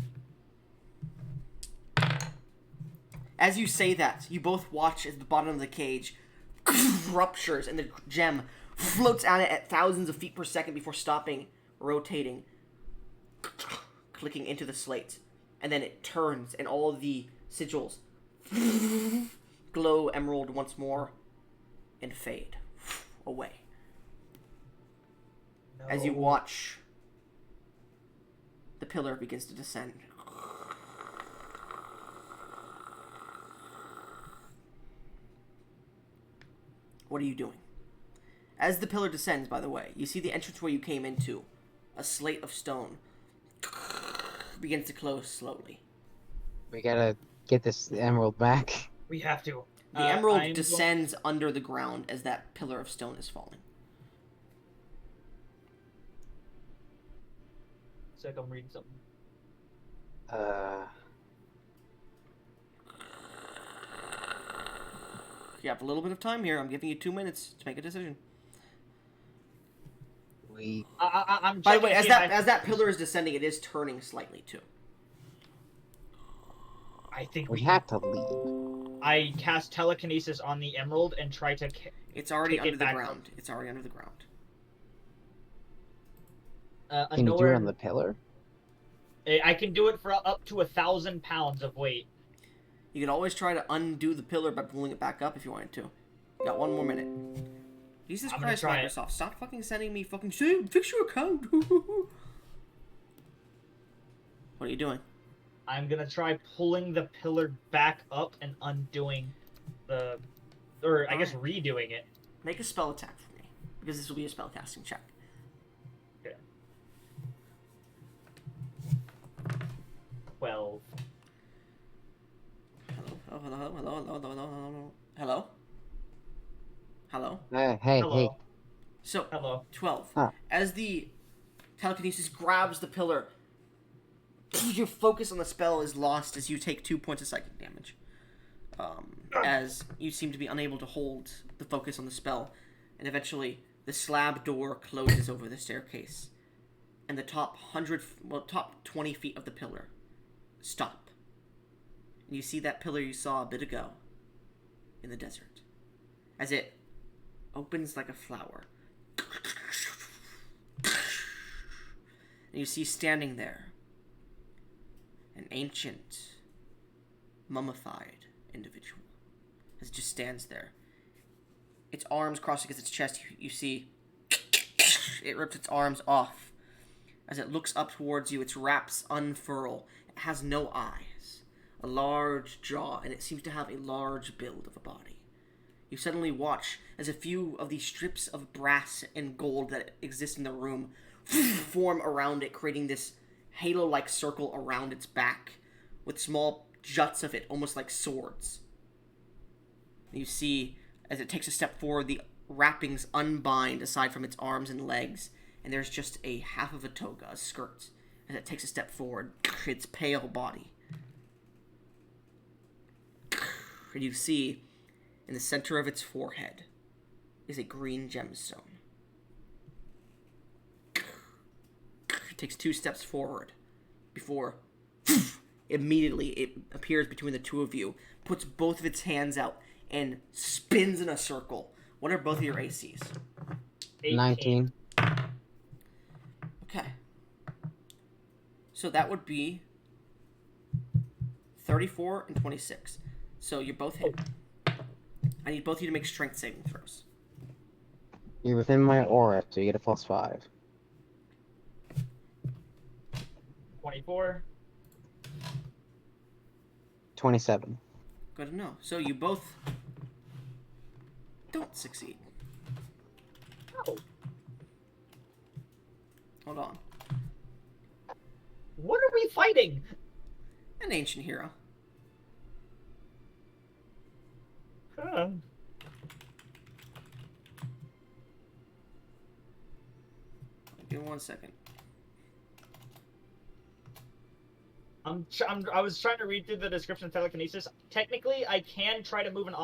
As you say that, you both watch as the bottom of the cage ruptures and the gem floats out at thousands of feet per second before stopping, rotating, clicking into the slate. And then it turns and all of the sigils glow emerald once more and fade away. No. As you watch, the pillar begins to descend. What are you doing? As the pillar descends, by the way, you see the entranceway you came into. A slate of stone begins to close slowly. We gotta get this emerald back. We have to. The emerald descends under the ground as that pillar of stone is falling. It's like I'm reading something. You have a little bit of time here. I'm giving you 2 minutes to make a decision. I'm By the way, checking as that pillar is descending, it is turning slightly too. I think we have to leave. I cast telekinesis on the emerald and try to. It's already Take it under the back ground. up. It's already under the ground. Can you do it on the pillar? I can do it for up to 1,000 pounds of weight. You could always try to undo the pillar by pulling it back up if you wanted to. You got 1 more minute. Jesus I'm gonna Christ, try it. Microsoft, stop fucking sending me fucking shit. Fix your account. What are you doing? I'm gonna try pulling the pillar back up and undoing the, or I guess redoing it. Make a spell attack for me, because this will be a spell casting check. Okay. 12. Hello? Hello? Hey. Hello. So, Hello. 12. Huh. As the telekinesis grabs the pillar, your focus on the spell is lost as you take 2 points of psychic damage. As you seem to be unable to hold the focus on the spell, and eventually the slab door closes over the staircase, and the top 20 feet of the pillar stop. And you see that pillar you saw a bit ago in the desert, as it opens like a flower. And you see standing there an ancient, mummified individual, as it just stands there. Its arms crossed against its chest. You see it rips its arms off. As it looks up towards you, its wraps unfurl. It has no eyes, a large jaw, and it seems to have a large build of a body. You suddenly watch as a few of the strips of brass and gold that exist in the room form around it, creating this halo-like circle around its back, with small juts of it, almost like swords. You see, as it takes a step forward, the wrappings unbind aside from its arms and legs, and there's just a half of a toga, a skirt, as it takes a step forward, its pale body. And you see, in the center of its forehead, is a green gemstone. It takes 2 steps forward before immediately it appears between the two of you, puts both of its hands out, and spins in a circle. What are both of your ACs? 19. Okay. So that would be 34 and 26. So you're both hit. I need both of you to make strength saving throws. You're within my aura, so you get a +5. 24. 27. Good to know. So you both don't succeed. Oh. Hold on. What are we fighting? An ancient hero. Give me 1 second. I was trying to read through the description of telekinesis. Technically, I can try to move move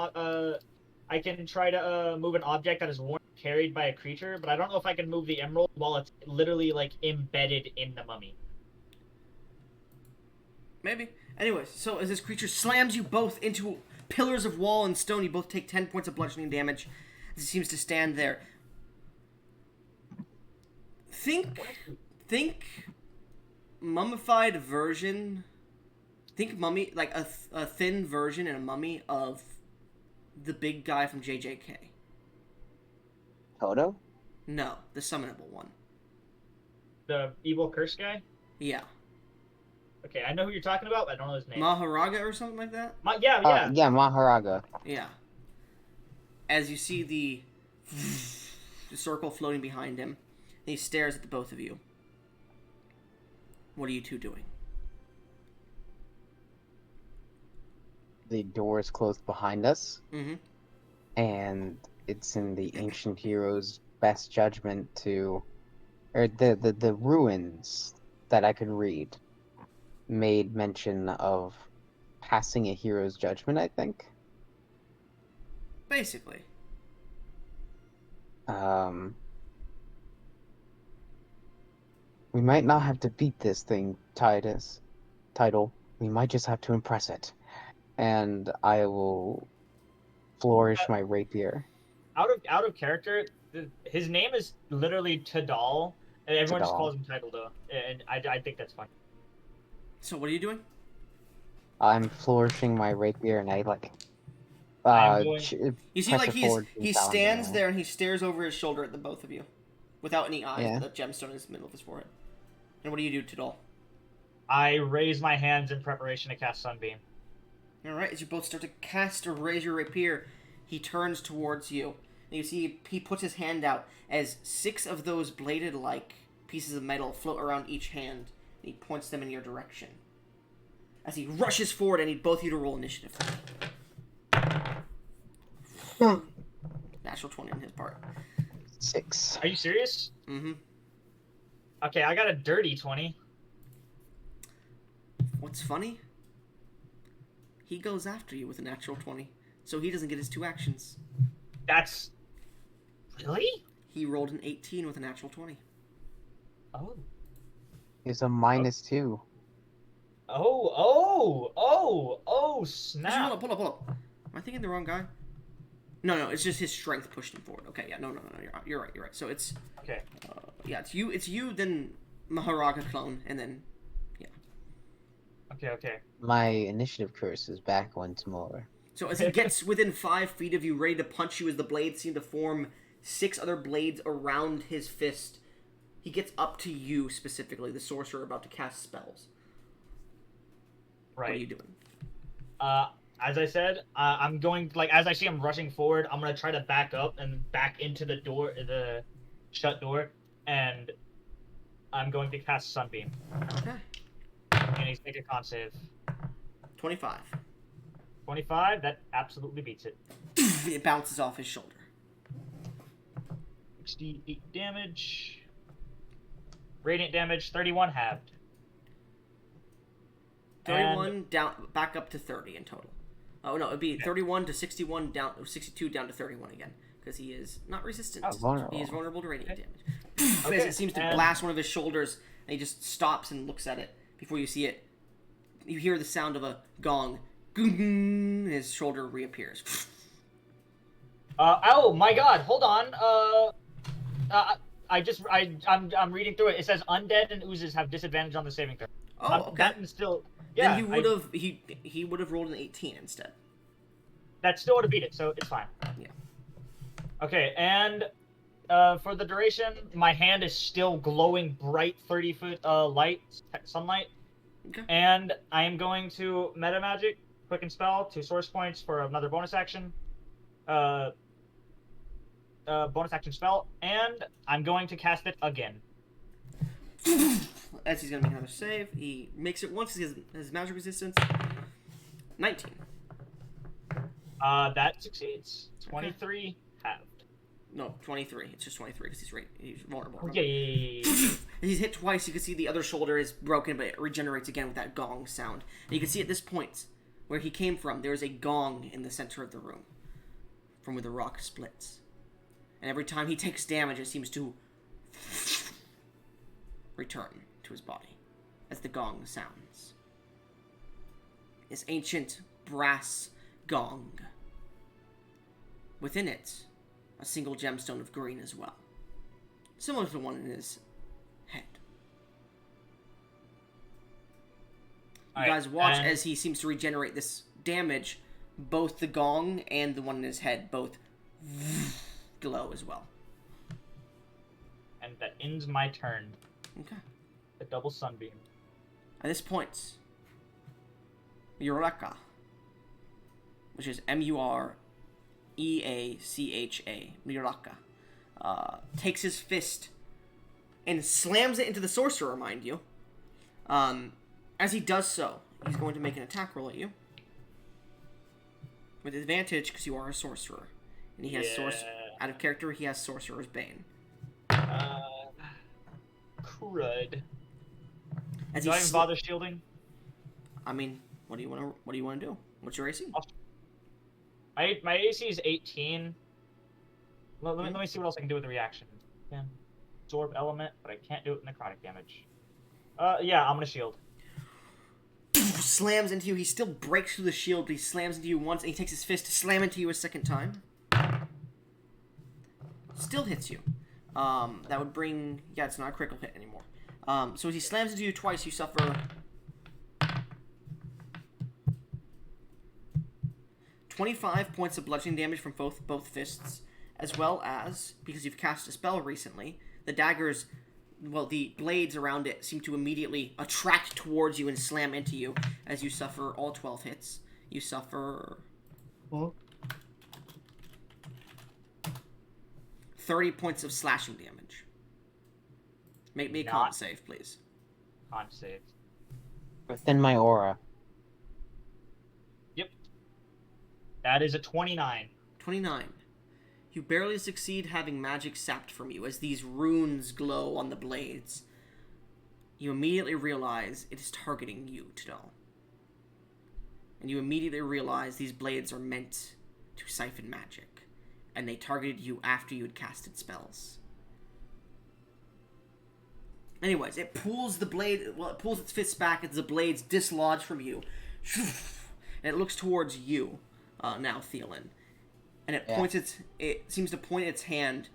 an object that is worn carried by a creature, but I don't know if I can move the emerald while it's literally like embedded in the mummy. Maybe. Anyways, so as this creature slams you both into pillars of wall and stone, you both take 10 points of bludgeoning damage as it seems to stand there. Think mummified version. Think mummy, like a thin version and a mummy of the big guy from JJK. Toto? No, the summonable one. The evil curse guy? Yeah. Okay, I know who you're talking about, but I don't know his name. Maharaga or something like that? Yeah. Yeah, Maharaga. Yeah. As you see the circle floating behind him, and he stares at the both of you. What are you two doing? The door is closed behind us, Mm-hmm. and it's in the ancient hero's best judgment to, or the ruins that I could read made mention of passing a hero's judgment, I think. Basically. We might not have to beat this thing, Title. We might just have to impress it. And I will flourish my rapier. Out of character, his name is literally Tadal, and everyone just Tadal. calls him Title though, and I think that's fine. So what are you doing? I'm flourishing my rapier, and I like. I'm going- You see, press like it he forward and down stands there. there and he stares over his shoulder at the both of you, without any eyes. Yeah. The gemstone in the middle of his forehead. And what do you do, Tidal? I raise my hands in preparation to cast Sunbeam. All right, as you both start to cast or raise your rapier, he turns towards you. And you see he puts his hand out as 6 of those bladed-like pieces of metal float around each hand, and he points them in your direction. As he rushes forward, I need both of you to roll initiative. Natural 20 on his part. 6. Are you serious? Mm-hmm. Okay, I got a dirty 20. What's funny? He goes after you with a natural 20, so he doesn't get his 2 actions. That's... Really? He rolled an 18 with a natural 20. Oh. It's a -2. Oh, Actually, snap. hold up. Am I thinking the wrong guy? No, it's just his strength pushed him forward. Okay, yeah, no, you're right. So it's... Okay. Yeah, it's you, then Maharaga clone, and then... Okay. My initiative curse is back once more. So as he gets within 5 feet of you, ready to punch you as the blades seem to form 6 other blades around his fist, he gets up to you specifically, the sorcerer about to cast spells. Right. What are you doing? As I said, I'm going, like, as I see him rushing forward, I'm going to try to back up and back into the door, the shut door, and I'm going to cast Sunbeam. Okay. And he's make a con save. 25. 25, that absolutely beats it. It bounces off his shoulder. 68 damage. Radiant damage, 31 halved. 31 down, back up to 30 in total. Oh no, it'd be 31 to 61 down, 62 down to 31 again, because he is not resistant. Vulnerable. He is vulnerable to radiant damage. Okay, As it seems to blast one of his shoulders, and he just stops and looks at it. Before you see it, you hear the sound of a gong. And his shoulder reappears. Oh my god, hold on. I'm reading through it. It says undead and oozes have disadvantage on the saving throw. Oh, okay. That is still... Yeah, Then he would have rolled an 18 instead. That still would have beat it, so it's fine. Yeah. Okay, and for the duration, my hand is still glowing bright 30-foot light, sunlight. Okay. And I am going to meta magic, quicken spell, 2 source points for another bonus action. Bonus action spell, and I'm going to cast it again. As he's gonna make another save, he makes it once. His magic resistance 19. That succeeds. 23 halved. No, 23. It's just 23 because he's vulnerable. Oh, remember? yeah. He's hit twice. You can see the other shoulder is broken, but it regenerates again with that gong sound. And you can see at this point, where he came from, there is a gong in the center of the room, from where the rock splits. And every time he takes damage, it seems to return to his body as the gong sounds. This ancient brass gong. Within it, a single gemstone of green as well, similar to the one in his head. You guys watch as he seems to regenerate this damage. Both the gong and the one in his head both glow as well. And that ends my turn. Okay. A double sunbeam. At this point, Eureka, which is Mureacha, Eureka, takes his fist and slams it into the sorcerer, mind you. As he does so, he's going to make an attack roll at you. With advantage, because you are a sorcerer. And he has out of character, he has Sorcerer's Bane. Crud. As do I even bother shielding? I mean, what do you want to do? What's your AC? My AC is 18. Let me see what else I can do with the reaction. Can absorb element, but I can't do it with necrotic damage. Yeah, I'm gonna shield. Slams into you. He still breaks through the shield, but he slams into you once, and he takes his fist to slam into you a second time. Still hits you. That would bring... Yeah, it's not a critical hit anymore. So as he slams into you twice, you suffer 25 points of bludgeoning damage from both fists, as well as, because you've cast a spell recently, the daggers... Well, the blades around it seem to immediately attract towards you and slam into you as you suffer all 12 hits. You suffer 30 points of slashing damage. Make me a con save, please. Con save. Within my aura. Yep. That is a 29. 29. You barely succeed having magic sapped from you as these runes glow on the blades. You immediately realize it is targeting you, Tidal. And you immediately realize these blades are meant to siphon magic. And they targeted you after you had casted spells. Anyways, it pulls the blade... Well, it pulls its fists back as the blades dislodge from you. And it looks towards you, now, Thielen. And it seems to point its hand.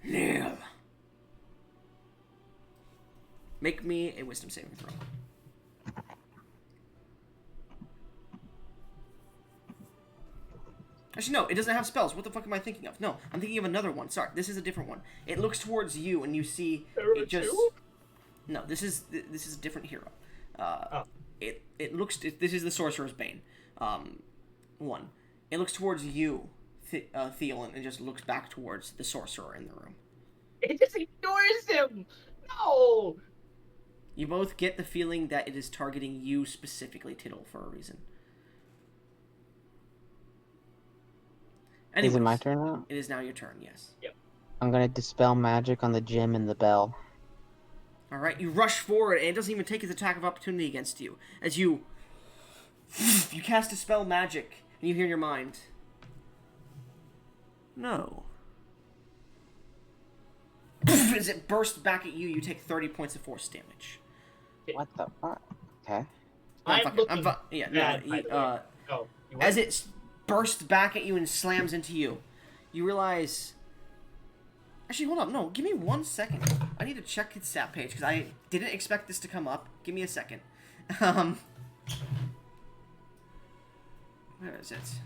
Nail. Make me a wisdom saving throw. Actually, no, it doesn't have spells. What the fuck am I thinking of? No, I'm thinking of another one. Sorry, this is a different one. It looks towards you, and you see it just... No, this is a different hero. It looks... This is the Sorcerer's Bane. One. It looks towards you, Thielen, and just looks back towards the sorcerer in the room. It just ignores him! No! You both get the feeling that it is targeting you specifically, Tittle, for a reason. Anyways, is it my turn now? It is now your turn, yes. Yep. I'm gonna dispel magic on the gem and the bell. Alright, you rush forward, and it doesn't even take its attack of opportunity against you. As you cast a spell magic, and you hear in your mind, no. As it bursts back at you, you take 30 points of force damage. What the fuck? Okay. As it bursts back at you and slams into you, you realize... Actually, hold up. No, give me 1 second. I need to check its stat page, because I didn't expect this to come up. Give me a second. Where is it?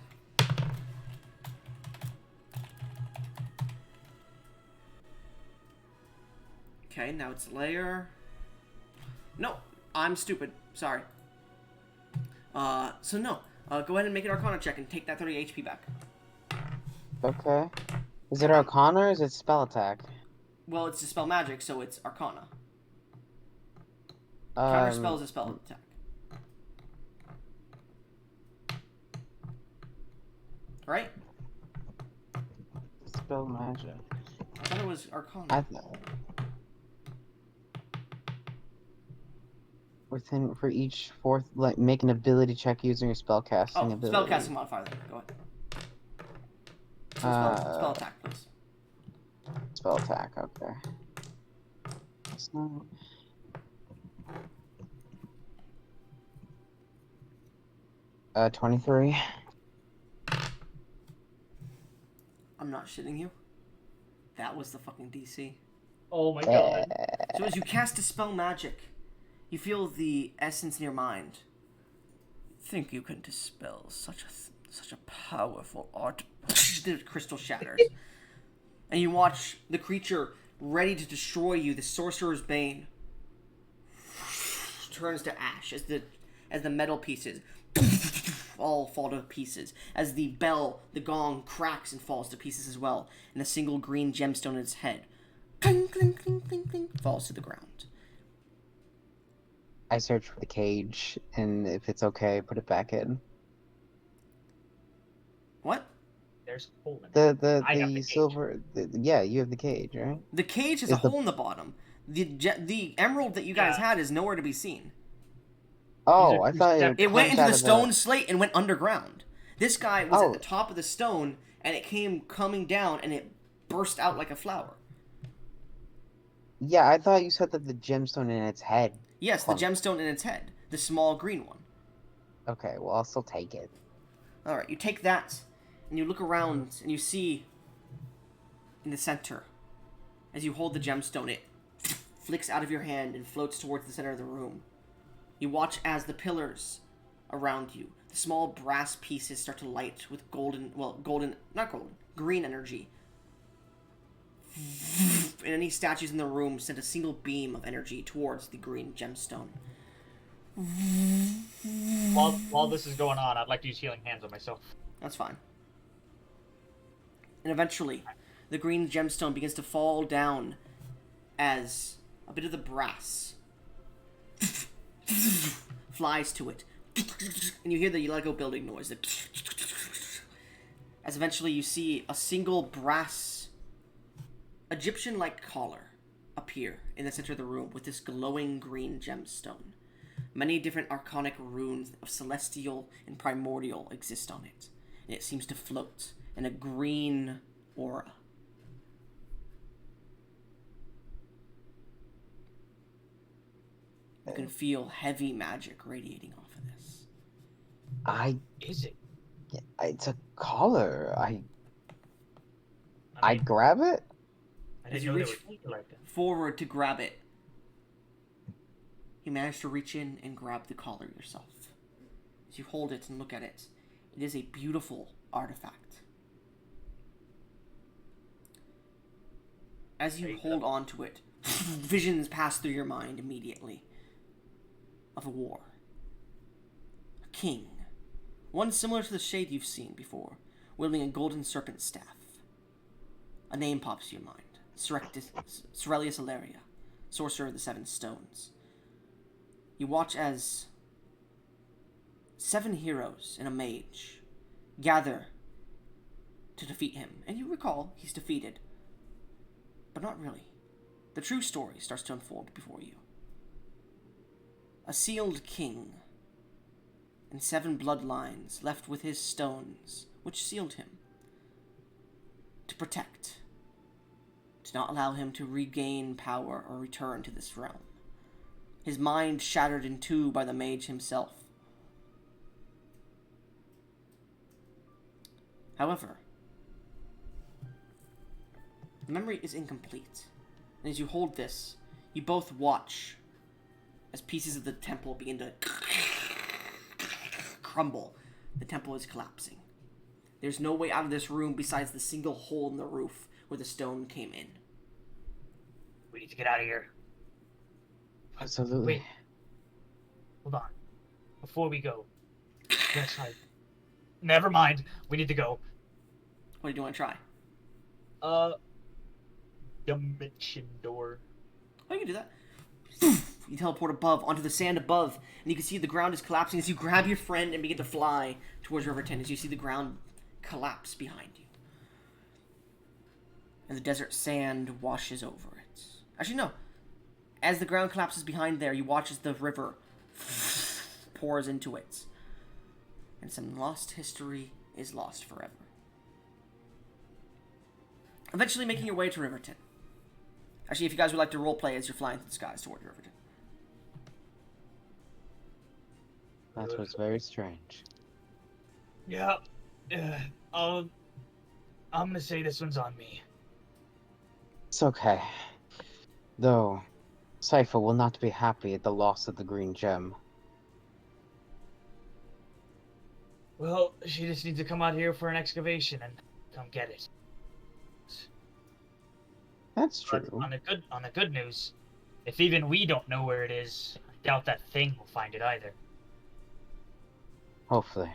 Okay, now it's layer. No, I'm stupid. Sorry. So no. Go ahead and make an Arcana check and take that 30 HP back. Okay. Is it Arcana or is it spell attack? Well, it's a spell magic, so it's Arcana. Counter spell is a spell attack. right? Spell magic. I thought it was Arcana. I within for each fourth, like make an ability check using your spellcasting ability. Spellcasting modifier then. Go ahead. Spell attack, please. Spell attack. Okay. It's not... 23. I'm not shitting you. That was the fucking DC. Oh my god. So as you cast Dispel Magic, you feel the essence in your mind. Think you can dispel such a powerful art? The crystal shatters, and you watch the creature ready to destroy you. The Sorcerer's Bane turns to ash as the metal pieces all fall to pieces, as the gong cracks and falls to pieces as well, and a single green gemstone in its head, cling, cling, cling, cling, cling, falls to the ground. I search for the cage, and if it's okay, put it back in. What? There's a hole in it. I have the The cage. silver. Yeah, you have the cage, right? The cage has Is a hole in the bottom. The emerald that you guys had is nowhere to be seen. Oh, I thought It went comes into out the of stone slate and went underground. This guy was at Oh. the top of the stone, and it came coming down, and it burst out like a flower. Yeah, I thought you said that the gemstone in its head. Yes, the clung. gemstone in its head. The small green one. Okay, well, I'll still take it. Alright, you take that, and you look around, and you see in the center, as you hold the gemstone, it flicks out of your hand and floats towards the center of the room. You watch as the pillars around you, the small brass pieces start to light with green energy. And any statues in the room send a single beam of energy towards the green gemstone. While this is going on, I'd like to use healing hands on myself. That's fine. And eventually, the green gemstone begins to fall down as a bit of the brass flies to it. And you hear the Lego building noise. As eventually you see a single brass Egyptian-like collar appear in the center of the room with this glowing green gemstone. Many different arcanic runes of celestial and primordial exist on it, and it seems to float in a green aura. You can feel heavy magic radiating off of this. Is it? It's a collar. I I mean, grab it. I As didn't you know they reach were like that. forward to grab it, you manage to reach in and grab the collar yourself. As you hold it and look at it, it is a beautiful artifact. As you hold on to it, visions pass through your mind immediately of a war. A king, one similar to the shade you've seen before, wielding a golden serpent staff. A name pops to your mind. Cerelius Alaria, sorcerer of the Seven Stones. You watch as 7 heroes and a mage gather to defeat him, and you recall he's defeated. But not really. The true story starts to unfold before you. A sealed king and 7 bloodlines left with his stones, which sealed him. To protect. To not allow him to regain power or return to this realm. His mind shattered in 2 by the mage himself. However, the memory is incomplete. And as you hold this, you both watch as pieces of the temple begin to crumble. The temple is collapsing. There's no way out of this room besides the single hole in the roof where the stone came in. We need to get out of here. Absolutely. Wait. Hold on. Before we go. Yes, never mind. We need to go. What do you want to try? Dimension door. Oh, you can do that. You teleport above, onto the sand above, and you can see the ground is collapsing as you grab your friend and begin to fly towards Riverton. As you see the ground collapse behind you. And the desert sand washes over it. Actually, no. As the ground collapses behind there, you watch as the river pours into it. And some lost history is lost forever. Eventually making your way to Riverton. Actually, if you guys would like to roleplay as you're flying through the skies toward Riverton. That was very strange. Yeah. I'm gonna say this one's on me. It's okay. Though, Cypher will not be happy at the loss of the green gem. Well, she just needs to come out here for an excavation and come get it. That's But true. on the good news, if even we don't know where it is, I doubt that thing will find it either. Hopefully.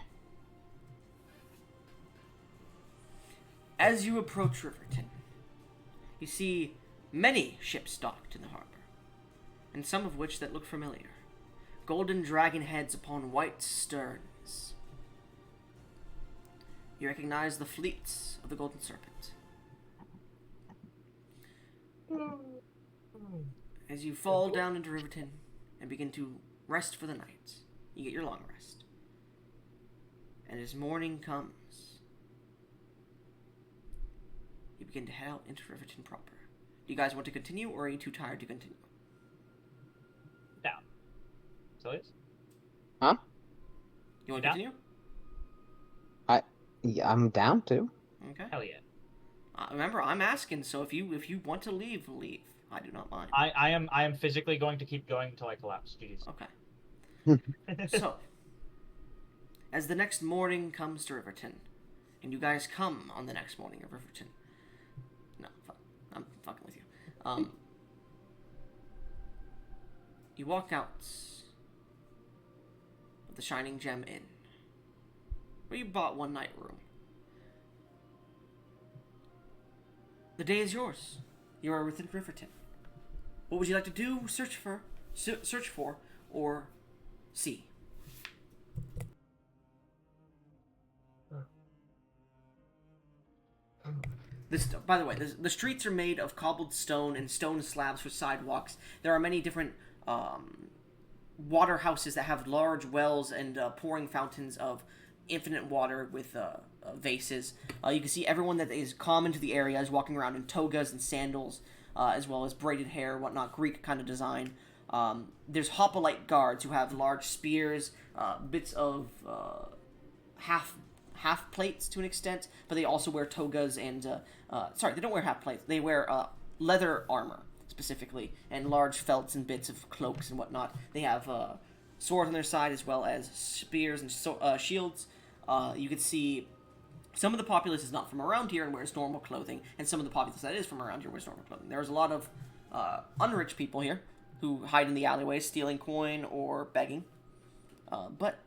As you approach Riverton, you see many ships docked in the harbor, and some of which that look familiar. Golden dragon heads upon white sterns. You recognize the fleets of the Golden Serpent. As you fall down into Riverton and begin to rest for the night, you get your long rest. And as morning comes, you begin to head out into Riverton proper. Do you guys want to continue, or are you too tired to continue? Down. So it's Huh? You want You to down? continue? Yeah, I'm down to. Okay. hell yeah. Remember, I'm asking, so if you want to leave, leave. I do not mind. I am physically going to keep going until I collapse. Jeez. Okay. So, as the next morning comes to Riverton, and you guys come on the next morning of Riverton. No, I'm fucking with you. You walk out of the Shining Gem Inn, where you bought one night room. The day is yours. You are within Riverton. What would you like to do? Search for, or see? By the way, the streets are made of cobbled stone and stone slabs for sidewalks. There are many different water houses that have large wells and pouring fountains of infinite water with vases. You can see everyone that is common to the area is walking around in togas and sandals, as well as braided hair, whatnot, Greek kind of design. There's hoplite guards who have large spears, bits of half plates to an extent, but they also wear togas and sorry, they don't wear half plates. They wear leather armor specifically, and large felts and bits of cloaks and whatnot. They have swords on their side as well as spears and shields. You can see some of the populace is not from around here and wears normal clothing, and some of the populace that is from around here wears normal clothing. There's a lot of unrich people here who hide in the alleyways stealing coin or begging, but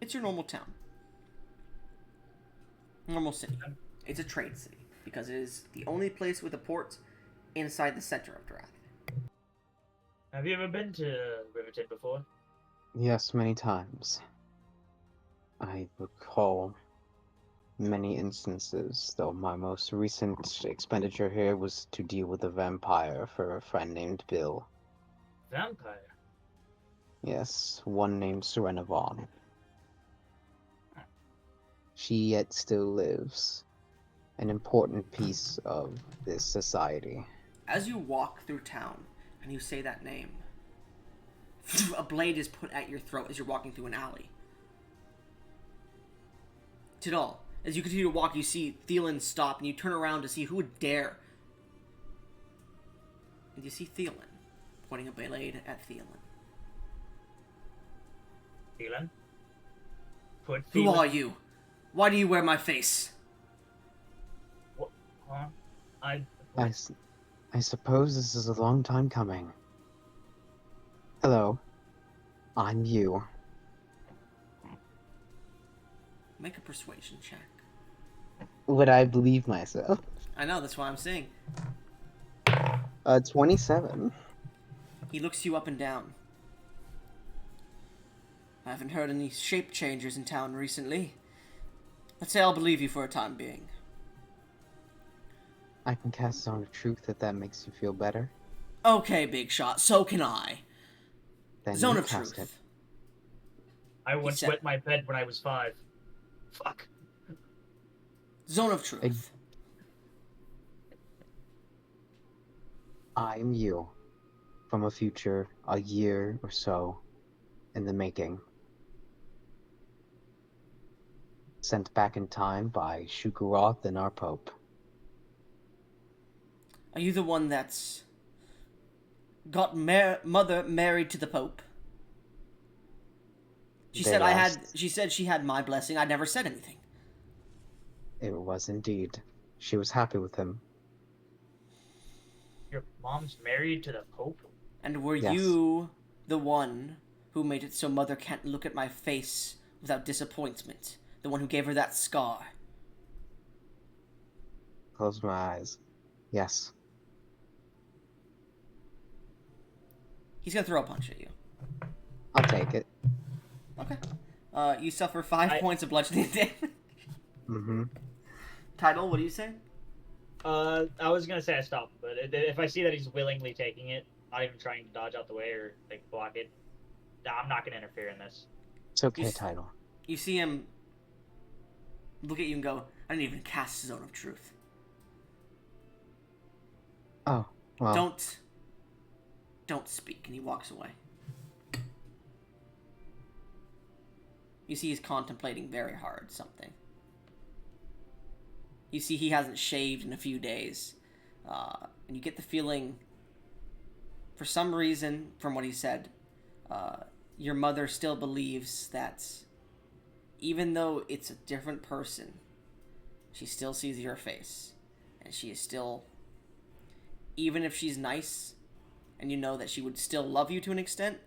it's your normal town. Normal city. It's a trade city, because it is the only place with a port inside the center of Darath. Have you ever been to Riverton before? Yes, many times. I recall many instances, though my most recent expenditure here was to deal with a vampire for a friend named Bill. Vampire? Yes, one named Serena Vaughn. She yet still lives, an important piece of this society. As you walk through town and you say that name, a blade is put at your throat as you're walking through an alley. Tidal, as you continue to walk, you see Thielen stop, and you turn around to see who would dare. And you see Thielen pointing a blade at Thielen. Thielen? Put Who Thielen- are you? Why do you wear my face? What? Huh? I suppose this is a long time coming. Hello, I'm you. Make a persuasion check. Would I believe myself? I know, that's why I'm saying. 27. He looks you up and down. I haven't heard any shape changers in town recently. Let's say I'll believe you for a time being. I can cast Zone of Truth if that makes you feel better. Okay, Big Shot, so can I. Then Zone you of cast Truth. it. I once said- wet my bed when I was 5. Fuck. Zone of Truth. I am you, from a future a year or so in the making. Sent back in time by Shukuroth and our Pope. Are you the one that's got mother married to the Pope? She They said asked. She said she had my blessing. I never said anything. It was indeed. She was happy with him. Your mom's married to the Pope? And were Yes. you the one who made it so mother can't look at my face without disappointment? The one who gave her that scar? Closed my eyes. Yes. He's gonna throw a punch at you. I'll take it. Okay. You suffer 5 points of bludgeoning damage. Mm-hmm. Title, what do you say? I was gonna say I stopped, but if I see that he's willingly taking it, not even trying to dodge out the way or like block it, nah, I'm not gonna interfere in this. It's okay, You s- Title. You see him look at you and go, I didn't even cast Zone of Truth. Oh, well. Don't speak. And he walks away. You see he's contemplating very hard something. You see he hasn't shaved in a few days. And you get the feeling, for some reason, from what he said, your mother still believes that even though it's a different person, she still sees your face. And she is still, even if she's nice, and you know that she would still love you to an extent,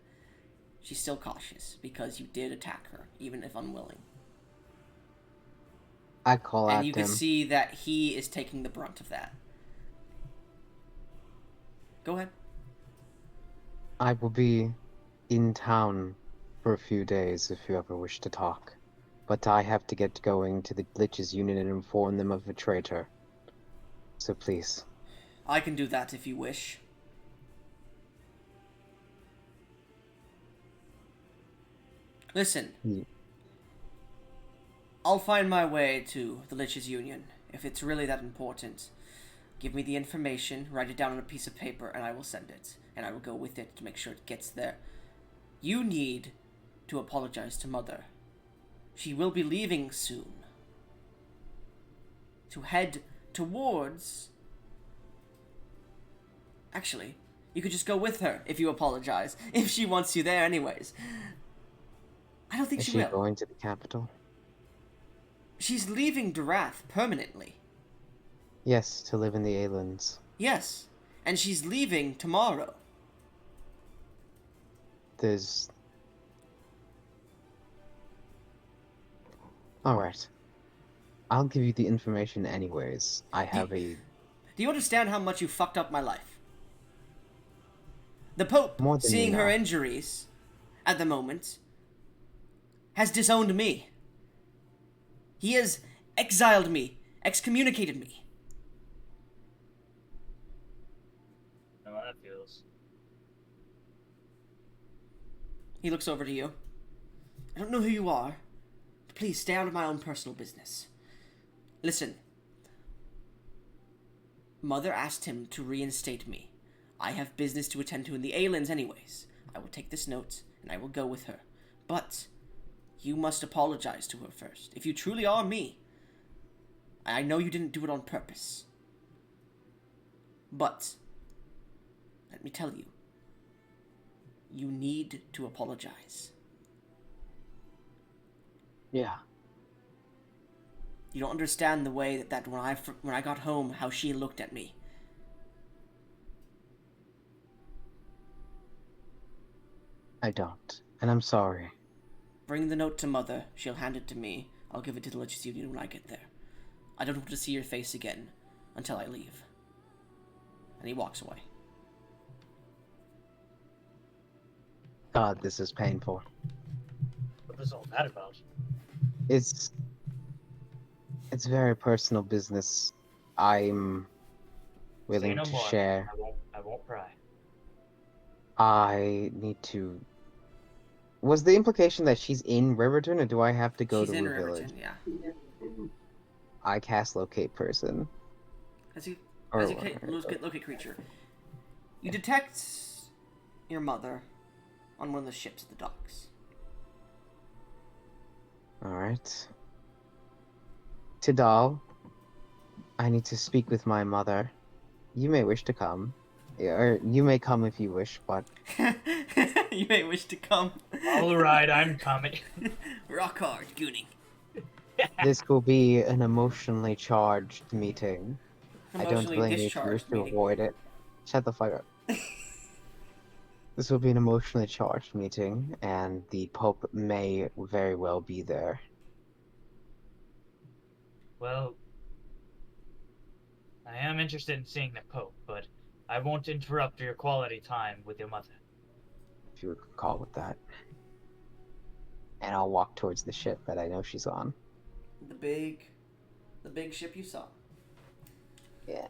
she's still cautious because you did attack her, even if unwilling. I call out And you to can him. see that he is taking the brunt of that. Go ahead. I will be in town for a few days if you ever wish to talk. But I have to get going to the Glitches Union and inform them of a traitor. So please. I can do that if you wish. Listen. Hmm. I'll find my way to the Lich's Union, if it's really that important. Give me the information, write it down on a piece of paper, and I will send it. And I will go with it to make sure it gets there. You need to apologize to Mother. She will be leaving soon. To head towards... Actually, you could just go with her if you apologize, if she wants you there anyways. I don't think Is she she will. going to the capital? She's leaving Durath permanently. Yes, to live in the Aelands. Yes, and she's leaving tomorrow. There's... Alright. I'll give you the information anyways. I have a... Do you understand how much you fucked up my life? The Pope, More than you seeing her know. injuries at the moment, has disowned me. He has exiled me, excommunicated me. I know how that feels. He looks over to you. I don't know who you are, but please stay out of my own personal business. Listen. Mother asked him to reinstate me. I have business to attend to in the Aelands anyways. I will take this note, and I will go with her. But you must apologize to her first. If you truly are me, I know you didn't do it on purpose. But, let me tell you, you need to apologize. Yeah. You don't understand the way that when I got home, how she looked at me. I don't. And I'm sorry. Bring the note to Mother. She'll hand it to me. I'll give it to the Religious Union when I get there. I don't want to see your face again until I leave. And he walks away. God, this is painful. What was all that about? It's... it's very personal business. I'm Say willing no to more. share. I won't pry. I need to. Was the implication that she's in Riverton, or do I have to go She's to in a village? Riverton, yeah. I cast locate person. As you Or locate creature, you detect your mother on one of the ships at the docks. all right. Tidal, I need to speak with my mother. You may wish to come. Yeah, or you may come if you wish, but You may wish to come. All right, I'm coming. Rock hard, gooning. this will be an emotionally charged meeting. I don't Emotionally blame you if you wish discharged to meeting. avoid it. Shut the fuck up. This will be an emotionally charged meeting, and the Pope may very well be there. Well, I am interested in seeing the Pope, but I won't interrupt your quality time with your mother. If you would call with that. And I'll walk towards the ship that I know she's on. The big ship you saw. Yeah.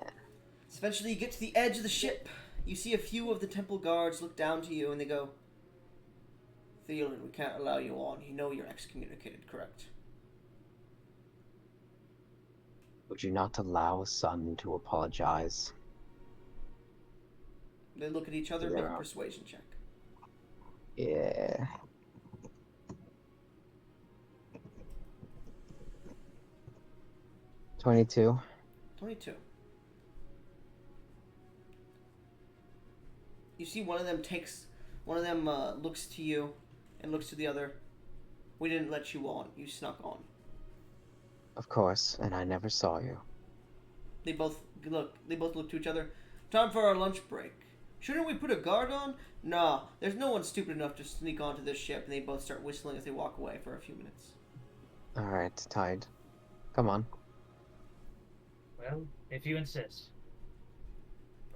So eventually you get to the edge of the ship. You see a few of the temple guards look down to you and they go, Theoden, we can't allow you on. You know you're excommunicated, correct? Would you not allow a son to apologize? They look at each other and make a persuasion check. Yeah. $22. 22. You see one of them looks to you and looks to the other. We didn't let you on. You snuck on. Of course, and I never saw you. They both look to each other. Time for our lunch break. Shouldn't we put a guard on? Nah, there's no one stupid enough to sneak onto this ship, and they both start whistling as they walk away for a few minutes. Alright, Tide. Come on. Well, if you insist.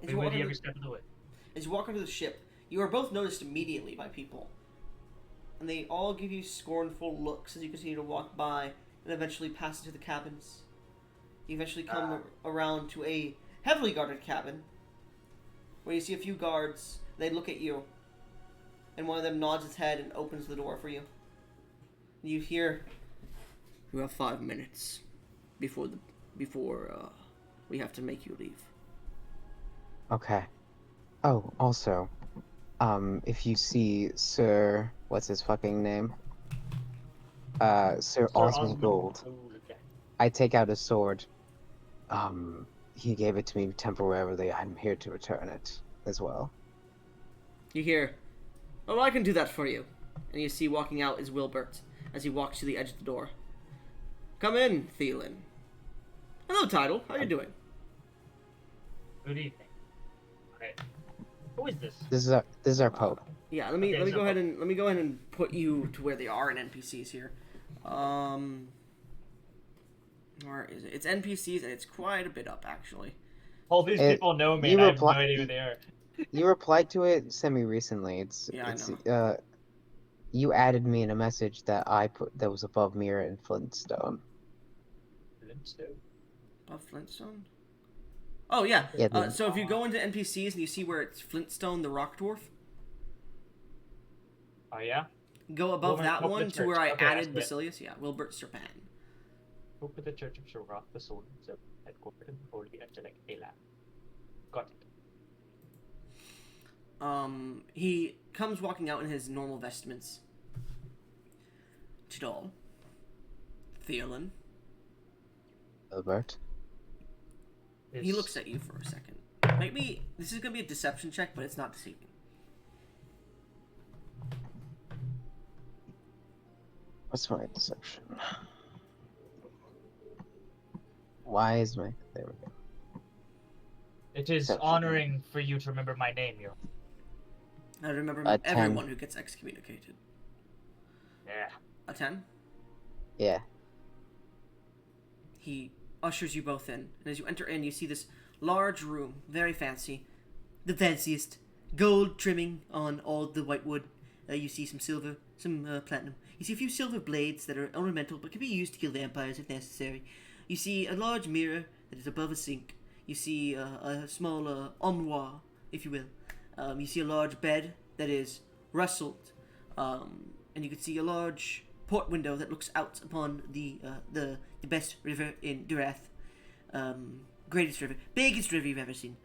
As Be you, walk with you onto, every step of the way. as you walk onto the ship, you are both noticed immediately by people. And they all give you scornful looks as you continue to walk by and eventually pass into the cabins. You eventually come around to a heavily guarded cabin where you see a few guards. They look at you, and one of them nods his head and opens the door for you. You hear, "You have 5 minutes before we have to make you leave." Okay. Oh, also, if you see Sir, what's his fucking name? Sir Osmond Gold. Okay. I take out his sword. He gave it to me temporarily. I'm here to return it as well. You hear, "Oh, I can do that for you." And you see walking out is Wilbert as he walks to the edge of the door. "Come in, Thielen." "Hello, Tidal. How are you doing?" Good evening. Okay. Who is this? This is our Pope. Yeah, let me Okay, go ahead and put you to where they are in NPCs here. Where is it? It's NPCs and it's quite a bit up actually. All these people know me, you and I have no reply- idea who they are. You replied to it semi-recently. Yeah, I know. You added me in a message that I put that was above Mirror and Flintstone. Flintstone? Above Flintstone? Oh yeah. Yeah, So if you go into NPCs and you see where it's Flintstone the Rock Dwarf, Oh yeah? go above that Wilbert one the to where Church. I Okay, I added see it. Basilius. Yeah, Wilbert Serpan. Pope of the Church of Shorrock, the Soul of headquartered in Holy Angelic Elam. Got it. He comes walking out in his normal vestments. Tidal. Thielen. Albert. He looks at you for a second. Maybe this is gonna be a deception check, but it's not deceiving. What's my deception? Why is my... There we go. It is Deception. honoring for you to remember my name, Your. I remember A 10. everyone who gets excommunicated. Yeah. A 10? Yeah. He ushers you both in, and as you enter in, you see this large room, very fancy. The fanciest. Gold trimming on all the white wood. You see some silver, some platinum. You see a few silver blades that are ornamental, but can be used to kill vampires if necessary. You see a large mirror that is above a sink. You see a small armoire, if you will. You see a large bed that is rustled, and you can see a large port window that looks out upon the best river in Dureth. Greatest river, biggest river you've ever seen.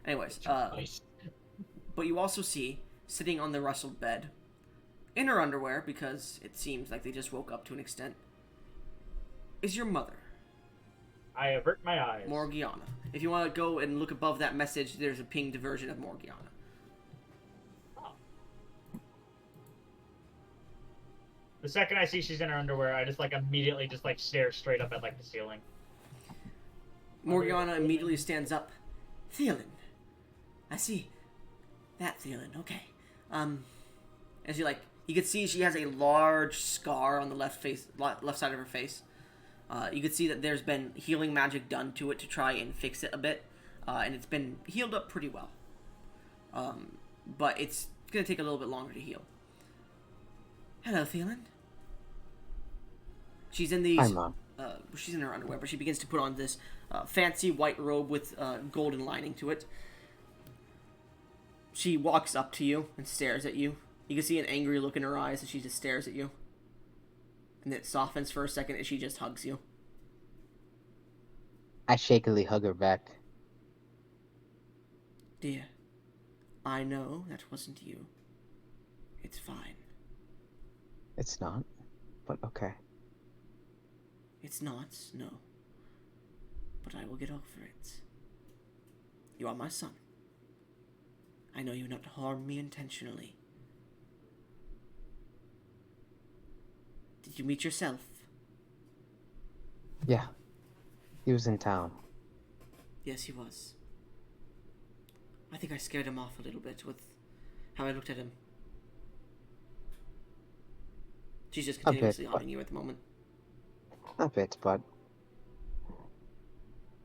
Anyways, Nice. but you also see, sitting on the rustled bed, in her underwear, because it seems like they just woke up to an extent, is your mother, I avert my eyes. Morgiana. If you want to go and look above that message, there's a pinged version of Morgiana. Oh. The second I see she's in her underwear, I just like immediately just like stare straight up at like the ceiling. Morgiana immediately stands up. Theoden. I see. That Theoden, okay. As you can see she has a large scar on the left side of her face. You can see that there's been healing magic done to it to try and fix it a bit. And it's been healed up pretty well. But it's going to take a little bit longer to heal. Hello, Theoden. She's in these... Hi, Mom. She's in her underwear, but she begins to put on this fancy white robe with golden lining to it. She walks up to you and stares at you. You can see an angry look in her eyes as she just stares at you. And it softens for a second as she just hugs you. I shakily hug her back. Dear, I know that wasn't you. It's fine. It's not, but okay. It's not, no. But I will get over it. You are my son. I know you not harm me intentionally. Did you meet yourself? Yeah. He was in town. Yes, he was. I think I scared him off a little bit with how I looked at him. She's just continuously but- eyeing you at the moment. A bit, but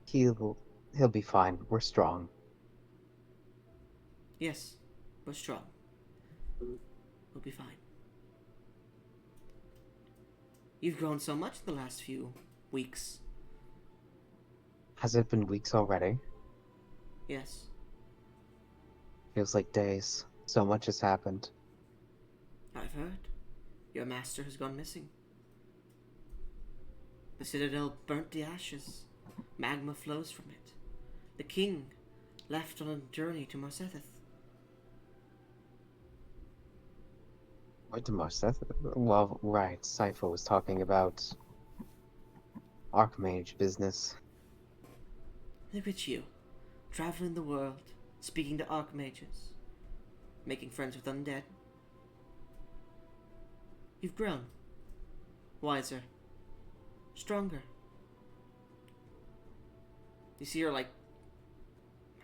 he'll be fine. We're strong. Yes, we're strong. We'll be fine. You've grown so much in the last few weeks. Has it been weeks already? Yes. Feels like days. So much has happened. I've heard. Your master has gone missing. The citadel burnt to ashes. Magma flows from it. The king left on a journey to Marsetheth. What to Marseth? Well, right. Cypher was talking about Archmage business. Look at you, traveling the world, speaking to archmages, making friends with undead. You've grown. Wiser. Stronger. You see her,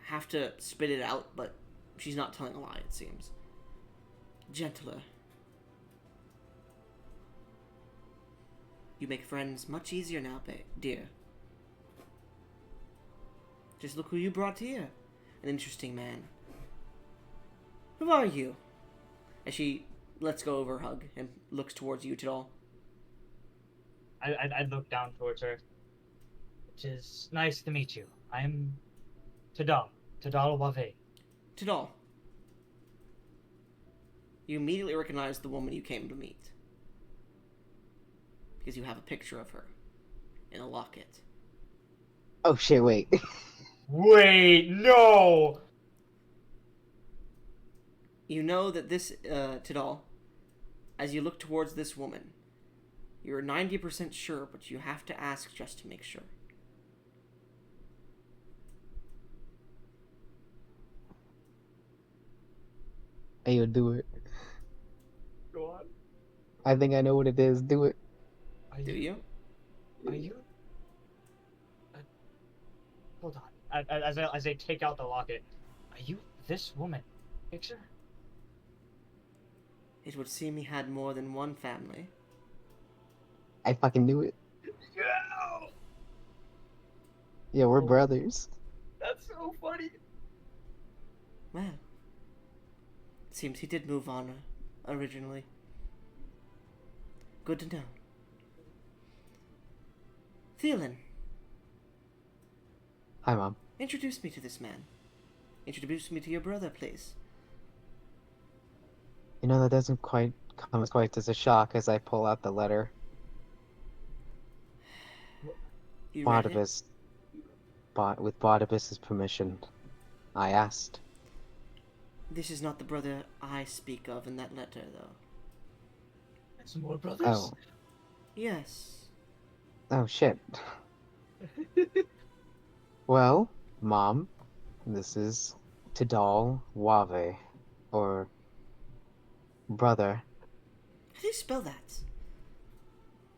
have to spit it out, but she's not telling a lie, it seems. Gentler. You make friends much easier now, dear. Just look who you brought here. An interesting man. Who are you? As she lets go of her hug and looks towards you, Tidal. I look down towards her. It is nice to meet you. I'm Tidal Wave. Tidal. You immediately recognize the woman you came to meet. Because you have a picture of her in a locket. Oh shit, wait. Wait, no! You know that this, Tidal, as you look towards this woman, you're 90% sure, but you have to ask just to make sure. Hey, yo, do it. Go on. I think I know what it is. Do it. Do you? Are you? Hold on. As I take out the locket, are you this woman? Picture? It would seem he had more than one family. I fucking knew it. Yeah! Yeah, we're brothers. That's so funny. Well, it seems he did move on originally. Good to know. Thielen, Hi, Mom. introduce me to this man. Introduce me to your brother, please. You know, that doesn't quite come as quite as a shock as I pull out the letter. You read it? Barnabas, with Barnabas's permission, I asked. This is not the brother I speak of in that letter, though. Some more brothers. Oh, Yes. oh shit. Well, Mom, this is Tidal Wave, or brother. How do you spell that?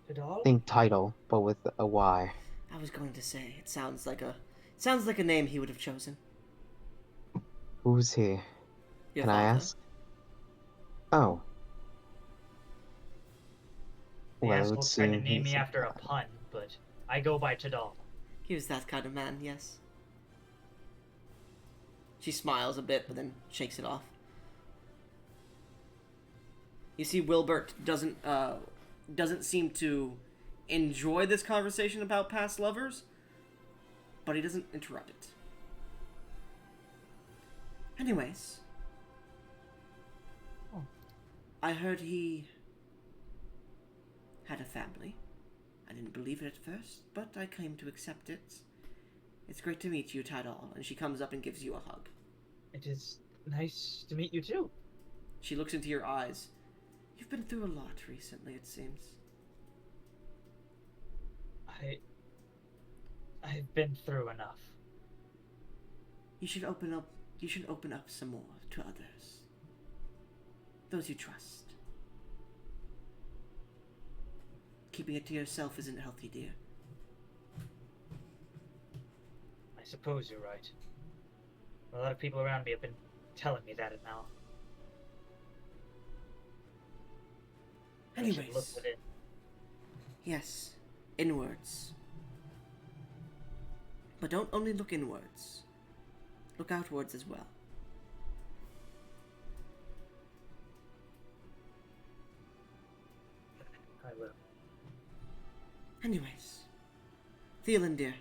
Vidal? Think title, but with a Y. I was going to say, it sounds like a name he would have chosen. Who's he? Your Can I father. ask? Oh, The well, it asshole would tried to seem name me he's a after a god. pun, but I go by Tidal. He was that kind of man, yes. She smiles a bit, but then shakes it off. You see, Wilbert doesn't seem to enjoy this conversation about past lovers, but he doesn't interrupt it. Anyways, Oh. I heard he had a family. I didn't believe it at first, but I came to accept it. It's great to meet you, Tidal. And she comes up and gives you a hug. It is nice to meet you too. She looks into your eyes. You've been through a lot recently, it seems. I've been through enough. You should open up some more to others. Those you trust. Keeping it to yourself isn't healthy, dear. I suppose you're right. A lot of people around me have been telling me that now. I should look Anyways, within. yes, inwards. But don't only look inwards. Look outwards as well. I will. Anyways, Thielen, dear,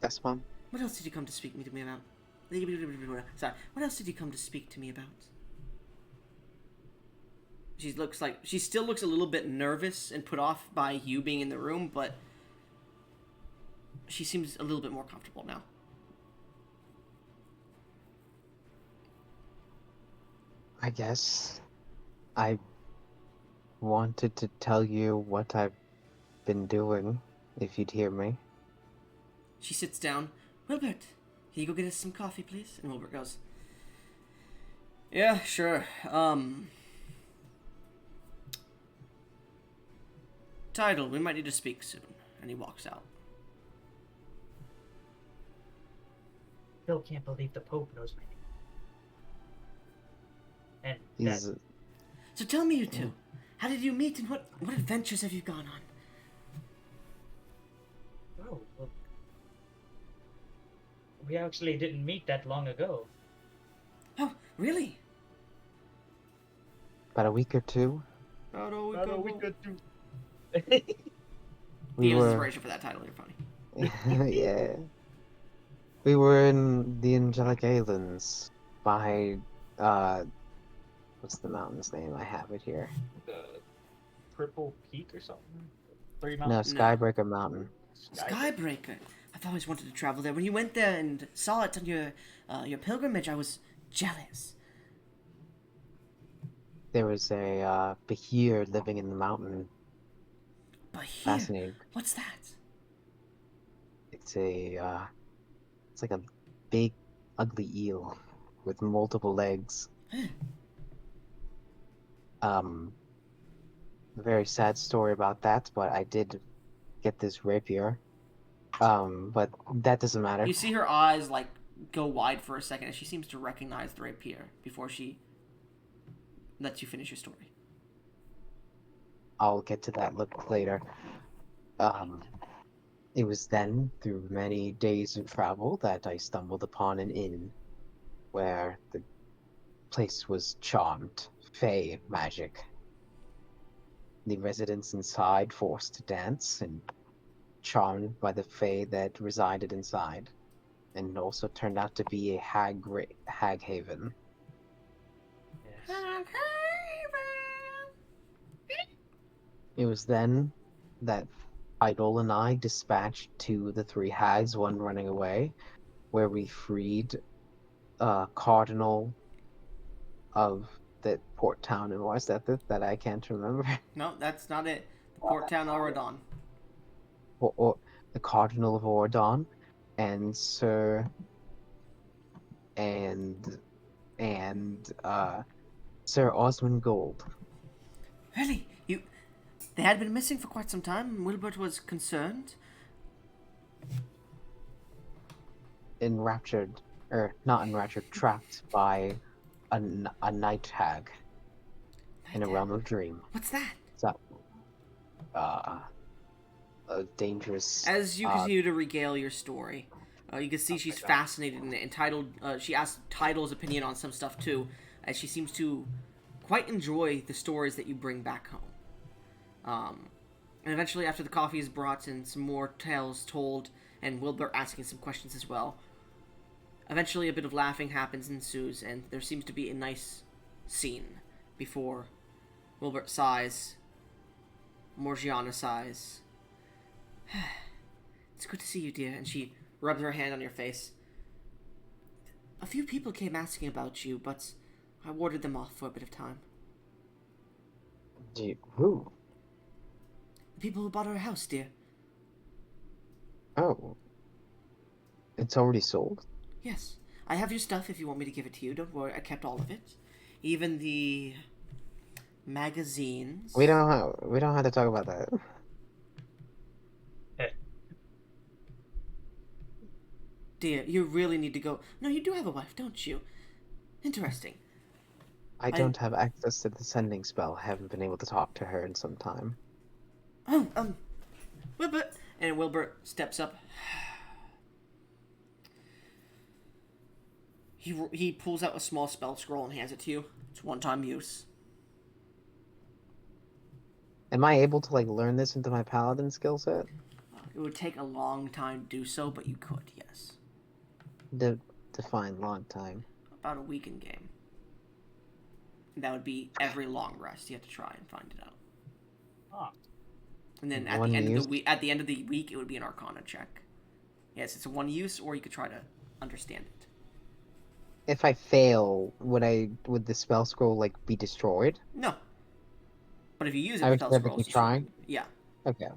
Yes, Mom? what else did you come to speak to me about? Sorry, what else did you come to speak to me about? She still looks a little bit nervous and put off by you being in the room, but she seems a little bit more comfortable now. I guess I wanted to tell you what I've been doing, if you'd hear me. She sits down. Wilbert, can you go get us some coffee, please? And Wilbert goes, yeah, sure. Tidal, we might need to speak soon. And he walks out. Still can't believe the Pope knows my name. And He's that So tell me, you two, how did you meet and what adventures have you gone on? oh, well, we actually didn't meet that long ago. Oh, really? about a week or two. We could do. We The were, inspiration for that title, you're funny. yeah. We were in the Angelic Islands by, what's the mountain's name? I have it here. Triple Peak or something? Three No, mountains? Skybreaker Mountain. Skybreaker. I've always wanted to travel there. When you went there and saw it on your pilgrimage, I was jealous. There was a Bahir living in the mountain. But here, Fascinating. what's that? It's it's like a big, ugly eel with multiple legs. A very sad story about that, but I did get this rapier. But that doesn't matter. You see her eyes like go wide for a second, and she seems to recognize the rapier before she lets you finish your story. I'll get to that look later. It was then, through many days of travel, that I stumbled upon an inn where the place was charmed, fey magic. The residents inside forced to dance, and charmed by the fae that resided inside, and also turned out to be a hag haven. Yes. It was then that Idol and I dispatched to the three hags, one running away, where we freed Cardinal of the port town in West Ethic that I can't remember. No, that's not it. The port town Auradon. or the Cardinal of Ordon, and Sir and Sir Osmond Gold. Really? They had been missing for quite some time, and Wilbert was concerned. Not enraptured, trapped by a night hag in a realm of dream. What's that? So, a dangerous. As you continue to regale your story, you can see she's fascinated and entitled. She asked Title's opinion on some stuff too, as she seems to quite enjoy the stories that you bring back home. And eventually, after the coffee is brought and some more tales told, and Wilbur asking some questions as well, eventually a bit of laughing ensues, and there seems to be a nice scene before Wilbert sighs, Morgiana sighs. It's good to see you, dear, and she rubs her hand on your face. A few people came asking about you, but I warded them off for a bit of time. Who? The people who bought our house, dear. Oh. It's already sold? Yes. I have your stuff if you want me to give it to you. Don't worry, I kept all of it. Even the magazines. We don't have to talk about that. Dear, you really need to go. No, you do have a wife, don't you? Interesting. I don't have access to the sending spell. I haven't been able to talk to her in some time. Oh, Wilbert. And Wilbert steps up. He pulls out a small spell scroll and hands it to you. It's one-time use. Am I able to learn this into my paladin skill set? It would take a long time to do so, but you could, yes. Define long time. About a week in game. That would be every long rest. You have to try and find it out. Huh. And then at the end of the week, it would be an Arcana check. Yes, it's a one use, or you could try to understand it. If I fail, would the spell scroll be destroyed? No. But if you use it I would without have to scrolls, keep trying? Yeah. Okay.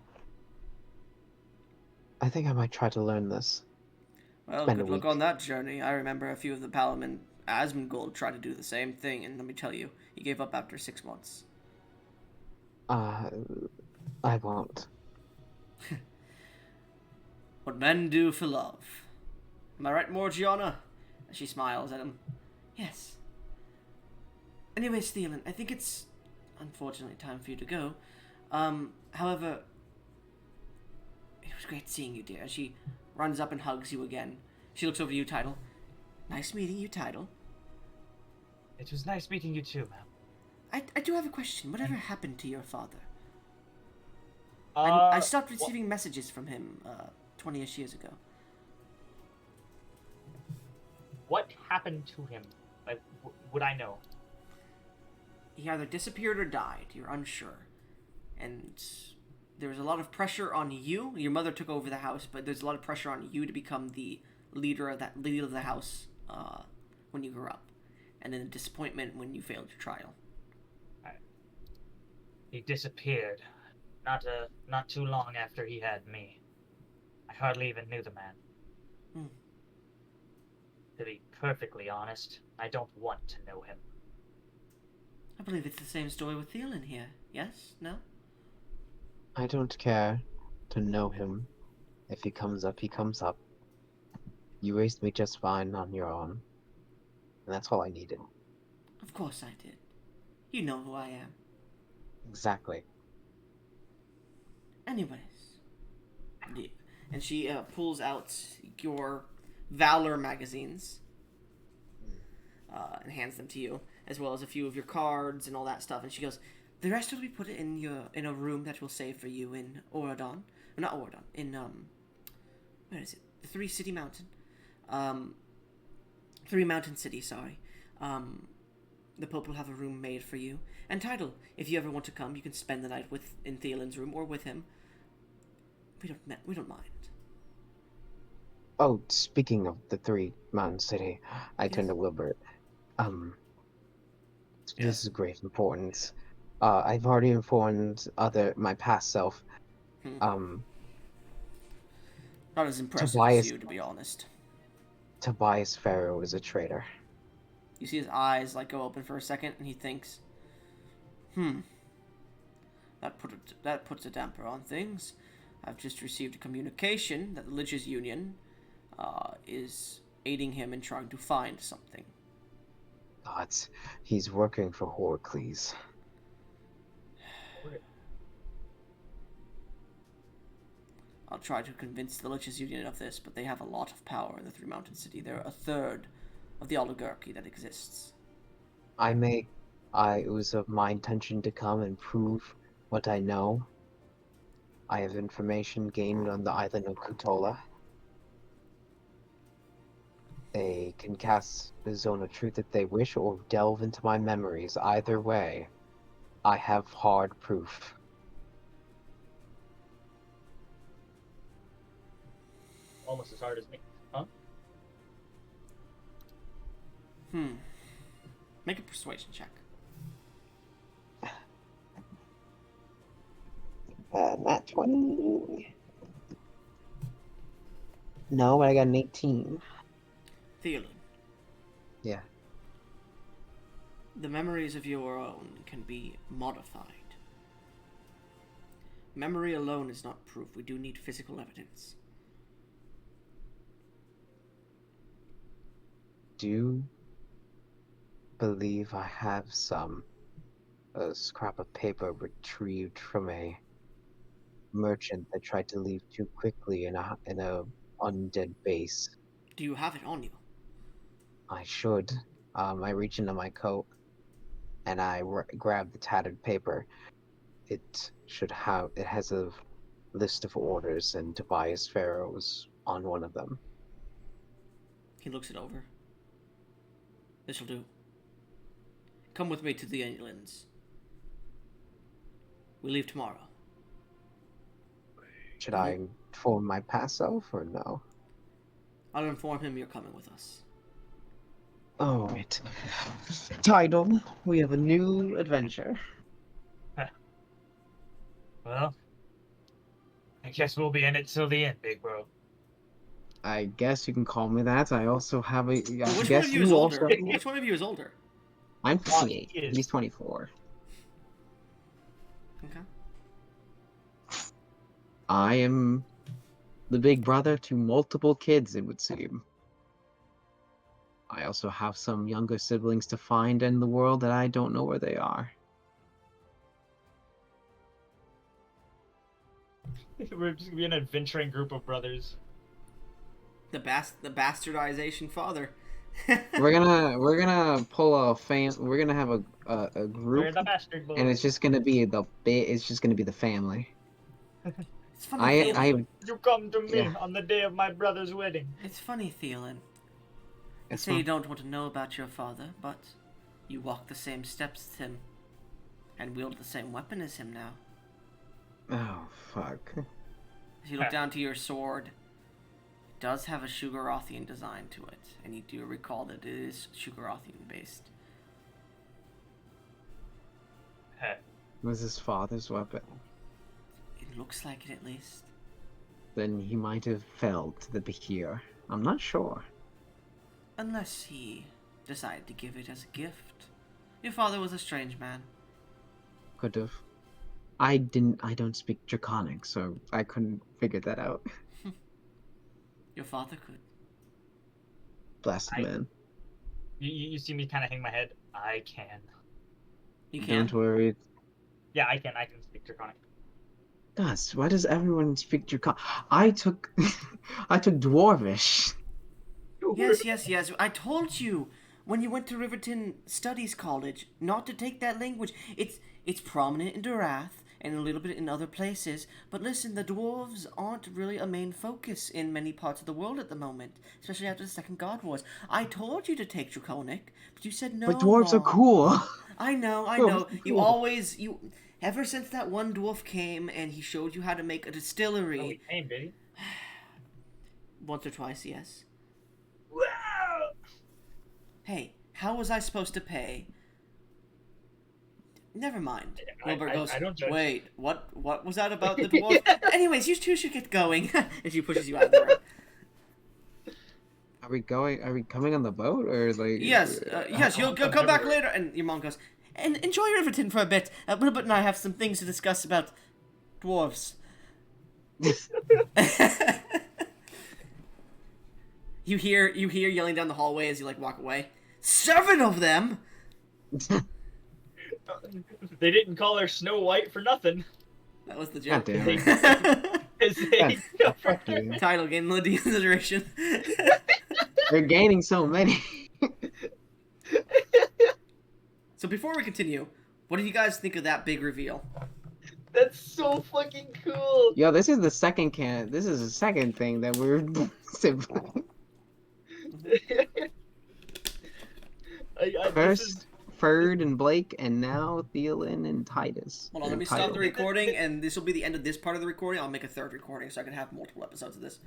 I think I might try to learn this. Well, good luck on that journey. I remember a few of the Paladin Asmongold tried to do the same thing, and let me tell you, he gave up after 6 months. I won't. What men do for love. Am I right, Morgiana? She smiles at him. Yes. Anyways, Thielen, I think it's unfortunately time for you to go. However, it was great seeing you, dear. She runs up and hugs you again. She looks over to you, Tidal. Nice meeting you, Tidal. It was nice meeting you too, ma'am. I do have a question. Whatever happened to your father? I I stopped receiving messages from him 20-ish years ago. What happened to him? Would I know? He either disappeared or died. You're unsure. And there was a lot of pressure on you. Your mother took over the house, but there's a lot of pressure on you to become the leader of the house when you grew up. And then a disappointment when you failed your trial. He disappeared. Not too long after he had me. I hardly even knew the man. To be perfectly honest, I don't want to know him. I believe it's the same story with Thielen here. Yes? No? I don't care to know him. If he comes up, he comes up. You raised me just fine on your own. And that's all I needed. Of course I did. You know who I am. Exactly. Anyways. Yeah. And she pulls out your Valor magazines and hands them to you, as well as a few of your cards and all that stuff. And she goes, "The rest will be put in a room that we'll save for you in Auradon, not Ordon, in where is it? The Three City Mountain, Three Mountain City. Sorry. The Pope will have a room made for you. And Tidal, if you ever want to come, you can spend the night in Thielen's room or with him. We don't mind. Oh, speaking of the Three Mountain City, I turn Yes. to Wilbert. Um, Yes. this is great importance. I've already informed my past self. Hmm. Um, Not as impressive as Tobias you, to be honest. Tobias Farrow is a traitor. You see his eyes like go open for a second, and he thinks, that puts a damper on things. I've just received a communication that the Lich's Union is aiding him in trying to find something. Gods, he's working for Horcles. I'll try to convince the Lich's Union of this, but they have a lot of power in the Three Mountain City. They're a third of the oligarchy that exists. It was of my intention to come and prove what I know. I have information gained on the island of Kutola. They can cast the zone of truth if they wish, or delve into my memories. Either way, I have hard proof. Almost as hard as me. Huh? Make a persuasion check. Not 20. No, but I got an 18. Thielen. Yeah. The memories of your own can be modified. Memory alone is not proof. We do need physical evidence. Do you believe I have a scrap of paper retrieved from a merchant that tried to leave too quickly in a undead base? Do you have it on you? I should. I reach into my coat and I grab the tattered paper. It has a list of orders, and Tobias Farrow's on one of them. He looks it over. This'll do. Come with me to the islands. We leave tomorrow. Should I inform my past self or no? I'll inform him you're coming with us. Oh, right. Title, we have a new adventure. Well, I guess we'll be in it till the end, big bro. I guess you can call me that. I also have a. Which one of you is older? Which one of you is older? I'm 28. he is. He's 24. Okay. I am the big brother to multiple kids, it would seem. I also have some younger siblings to find in the world that I don't know where they are. We're just gonna be an adventuring group of brothers. The bastardization father. We're gonna pull a we're gonna have a We're group, the bastard boys. and it's just gonna be the family. It's funny, Thielen. You come to me Yeah. on the day of my brother's wedding. It's funny, Thielen. You It's say you fine. don't want to know about your father, but you walk the same steps as him, and wield the same weapon as him now. Oh fuck. As you look down to your sword, it does have a Sugarothian design to it, and you do recall that it is Sugarothian based. Was his father's weapon? It looks like it, at least. Then he might have fell to the Behir. I'm not sure. Unless he decided to give it as a gift. Your father was a strange man. Could have. I don't speak Draconic, so I couldn't figure that out. Your father could. Blessed man. You see me kind of hang my head. I can. You can. Don't worry. Yeah, I can speak Draconic. Gus, why does everyone speak Draconic? I took Dwarvish. Yes. I told you when you went to Riverton Studies College not to take that language. It's prominent in Durath, and a little bit in other places. But listen, the dwarves aren't really a main focus in many parts of the world at the moment, especially after the Second God Wars. I told you to take Draconic, but you said no. But dwarves are Mom. cool. I know. Dwarves are You cool. always ever since that one dwarf came and he showed you how to make a distillery. Oh, he came, did he? Once or twice, yes. Wow! Hey, how was I supposed to pay? Never mind. I- Wilbur goes, I don't judge. wait, what was that about the dwarf? Anyways, you two should get going. And she pushes you out of the room. Are we coming on the boat, or like? Yes, you'll come back later. And your mom goes, and enjoy Riverton for a bit. Wilbert and I have some things to discuss about dwarves. You hear yelling down the hallway as you like walk away. 7 of them. They didn't call her Snow White for nothing. That was the God joke. damn it. Fuck you. Title gain consideration. They're gaining so many. So before we continue, what do you guys think of that big reveal? That's so fucking cool. Yo, this is the second This is the second thing that we're. First, Ferd and Blake, and now Thielen and Titus. Hold on, let me stop the recording, and this will be the end of this part of the recording. I'll make a third recording so I can have multiple episodes of this.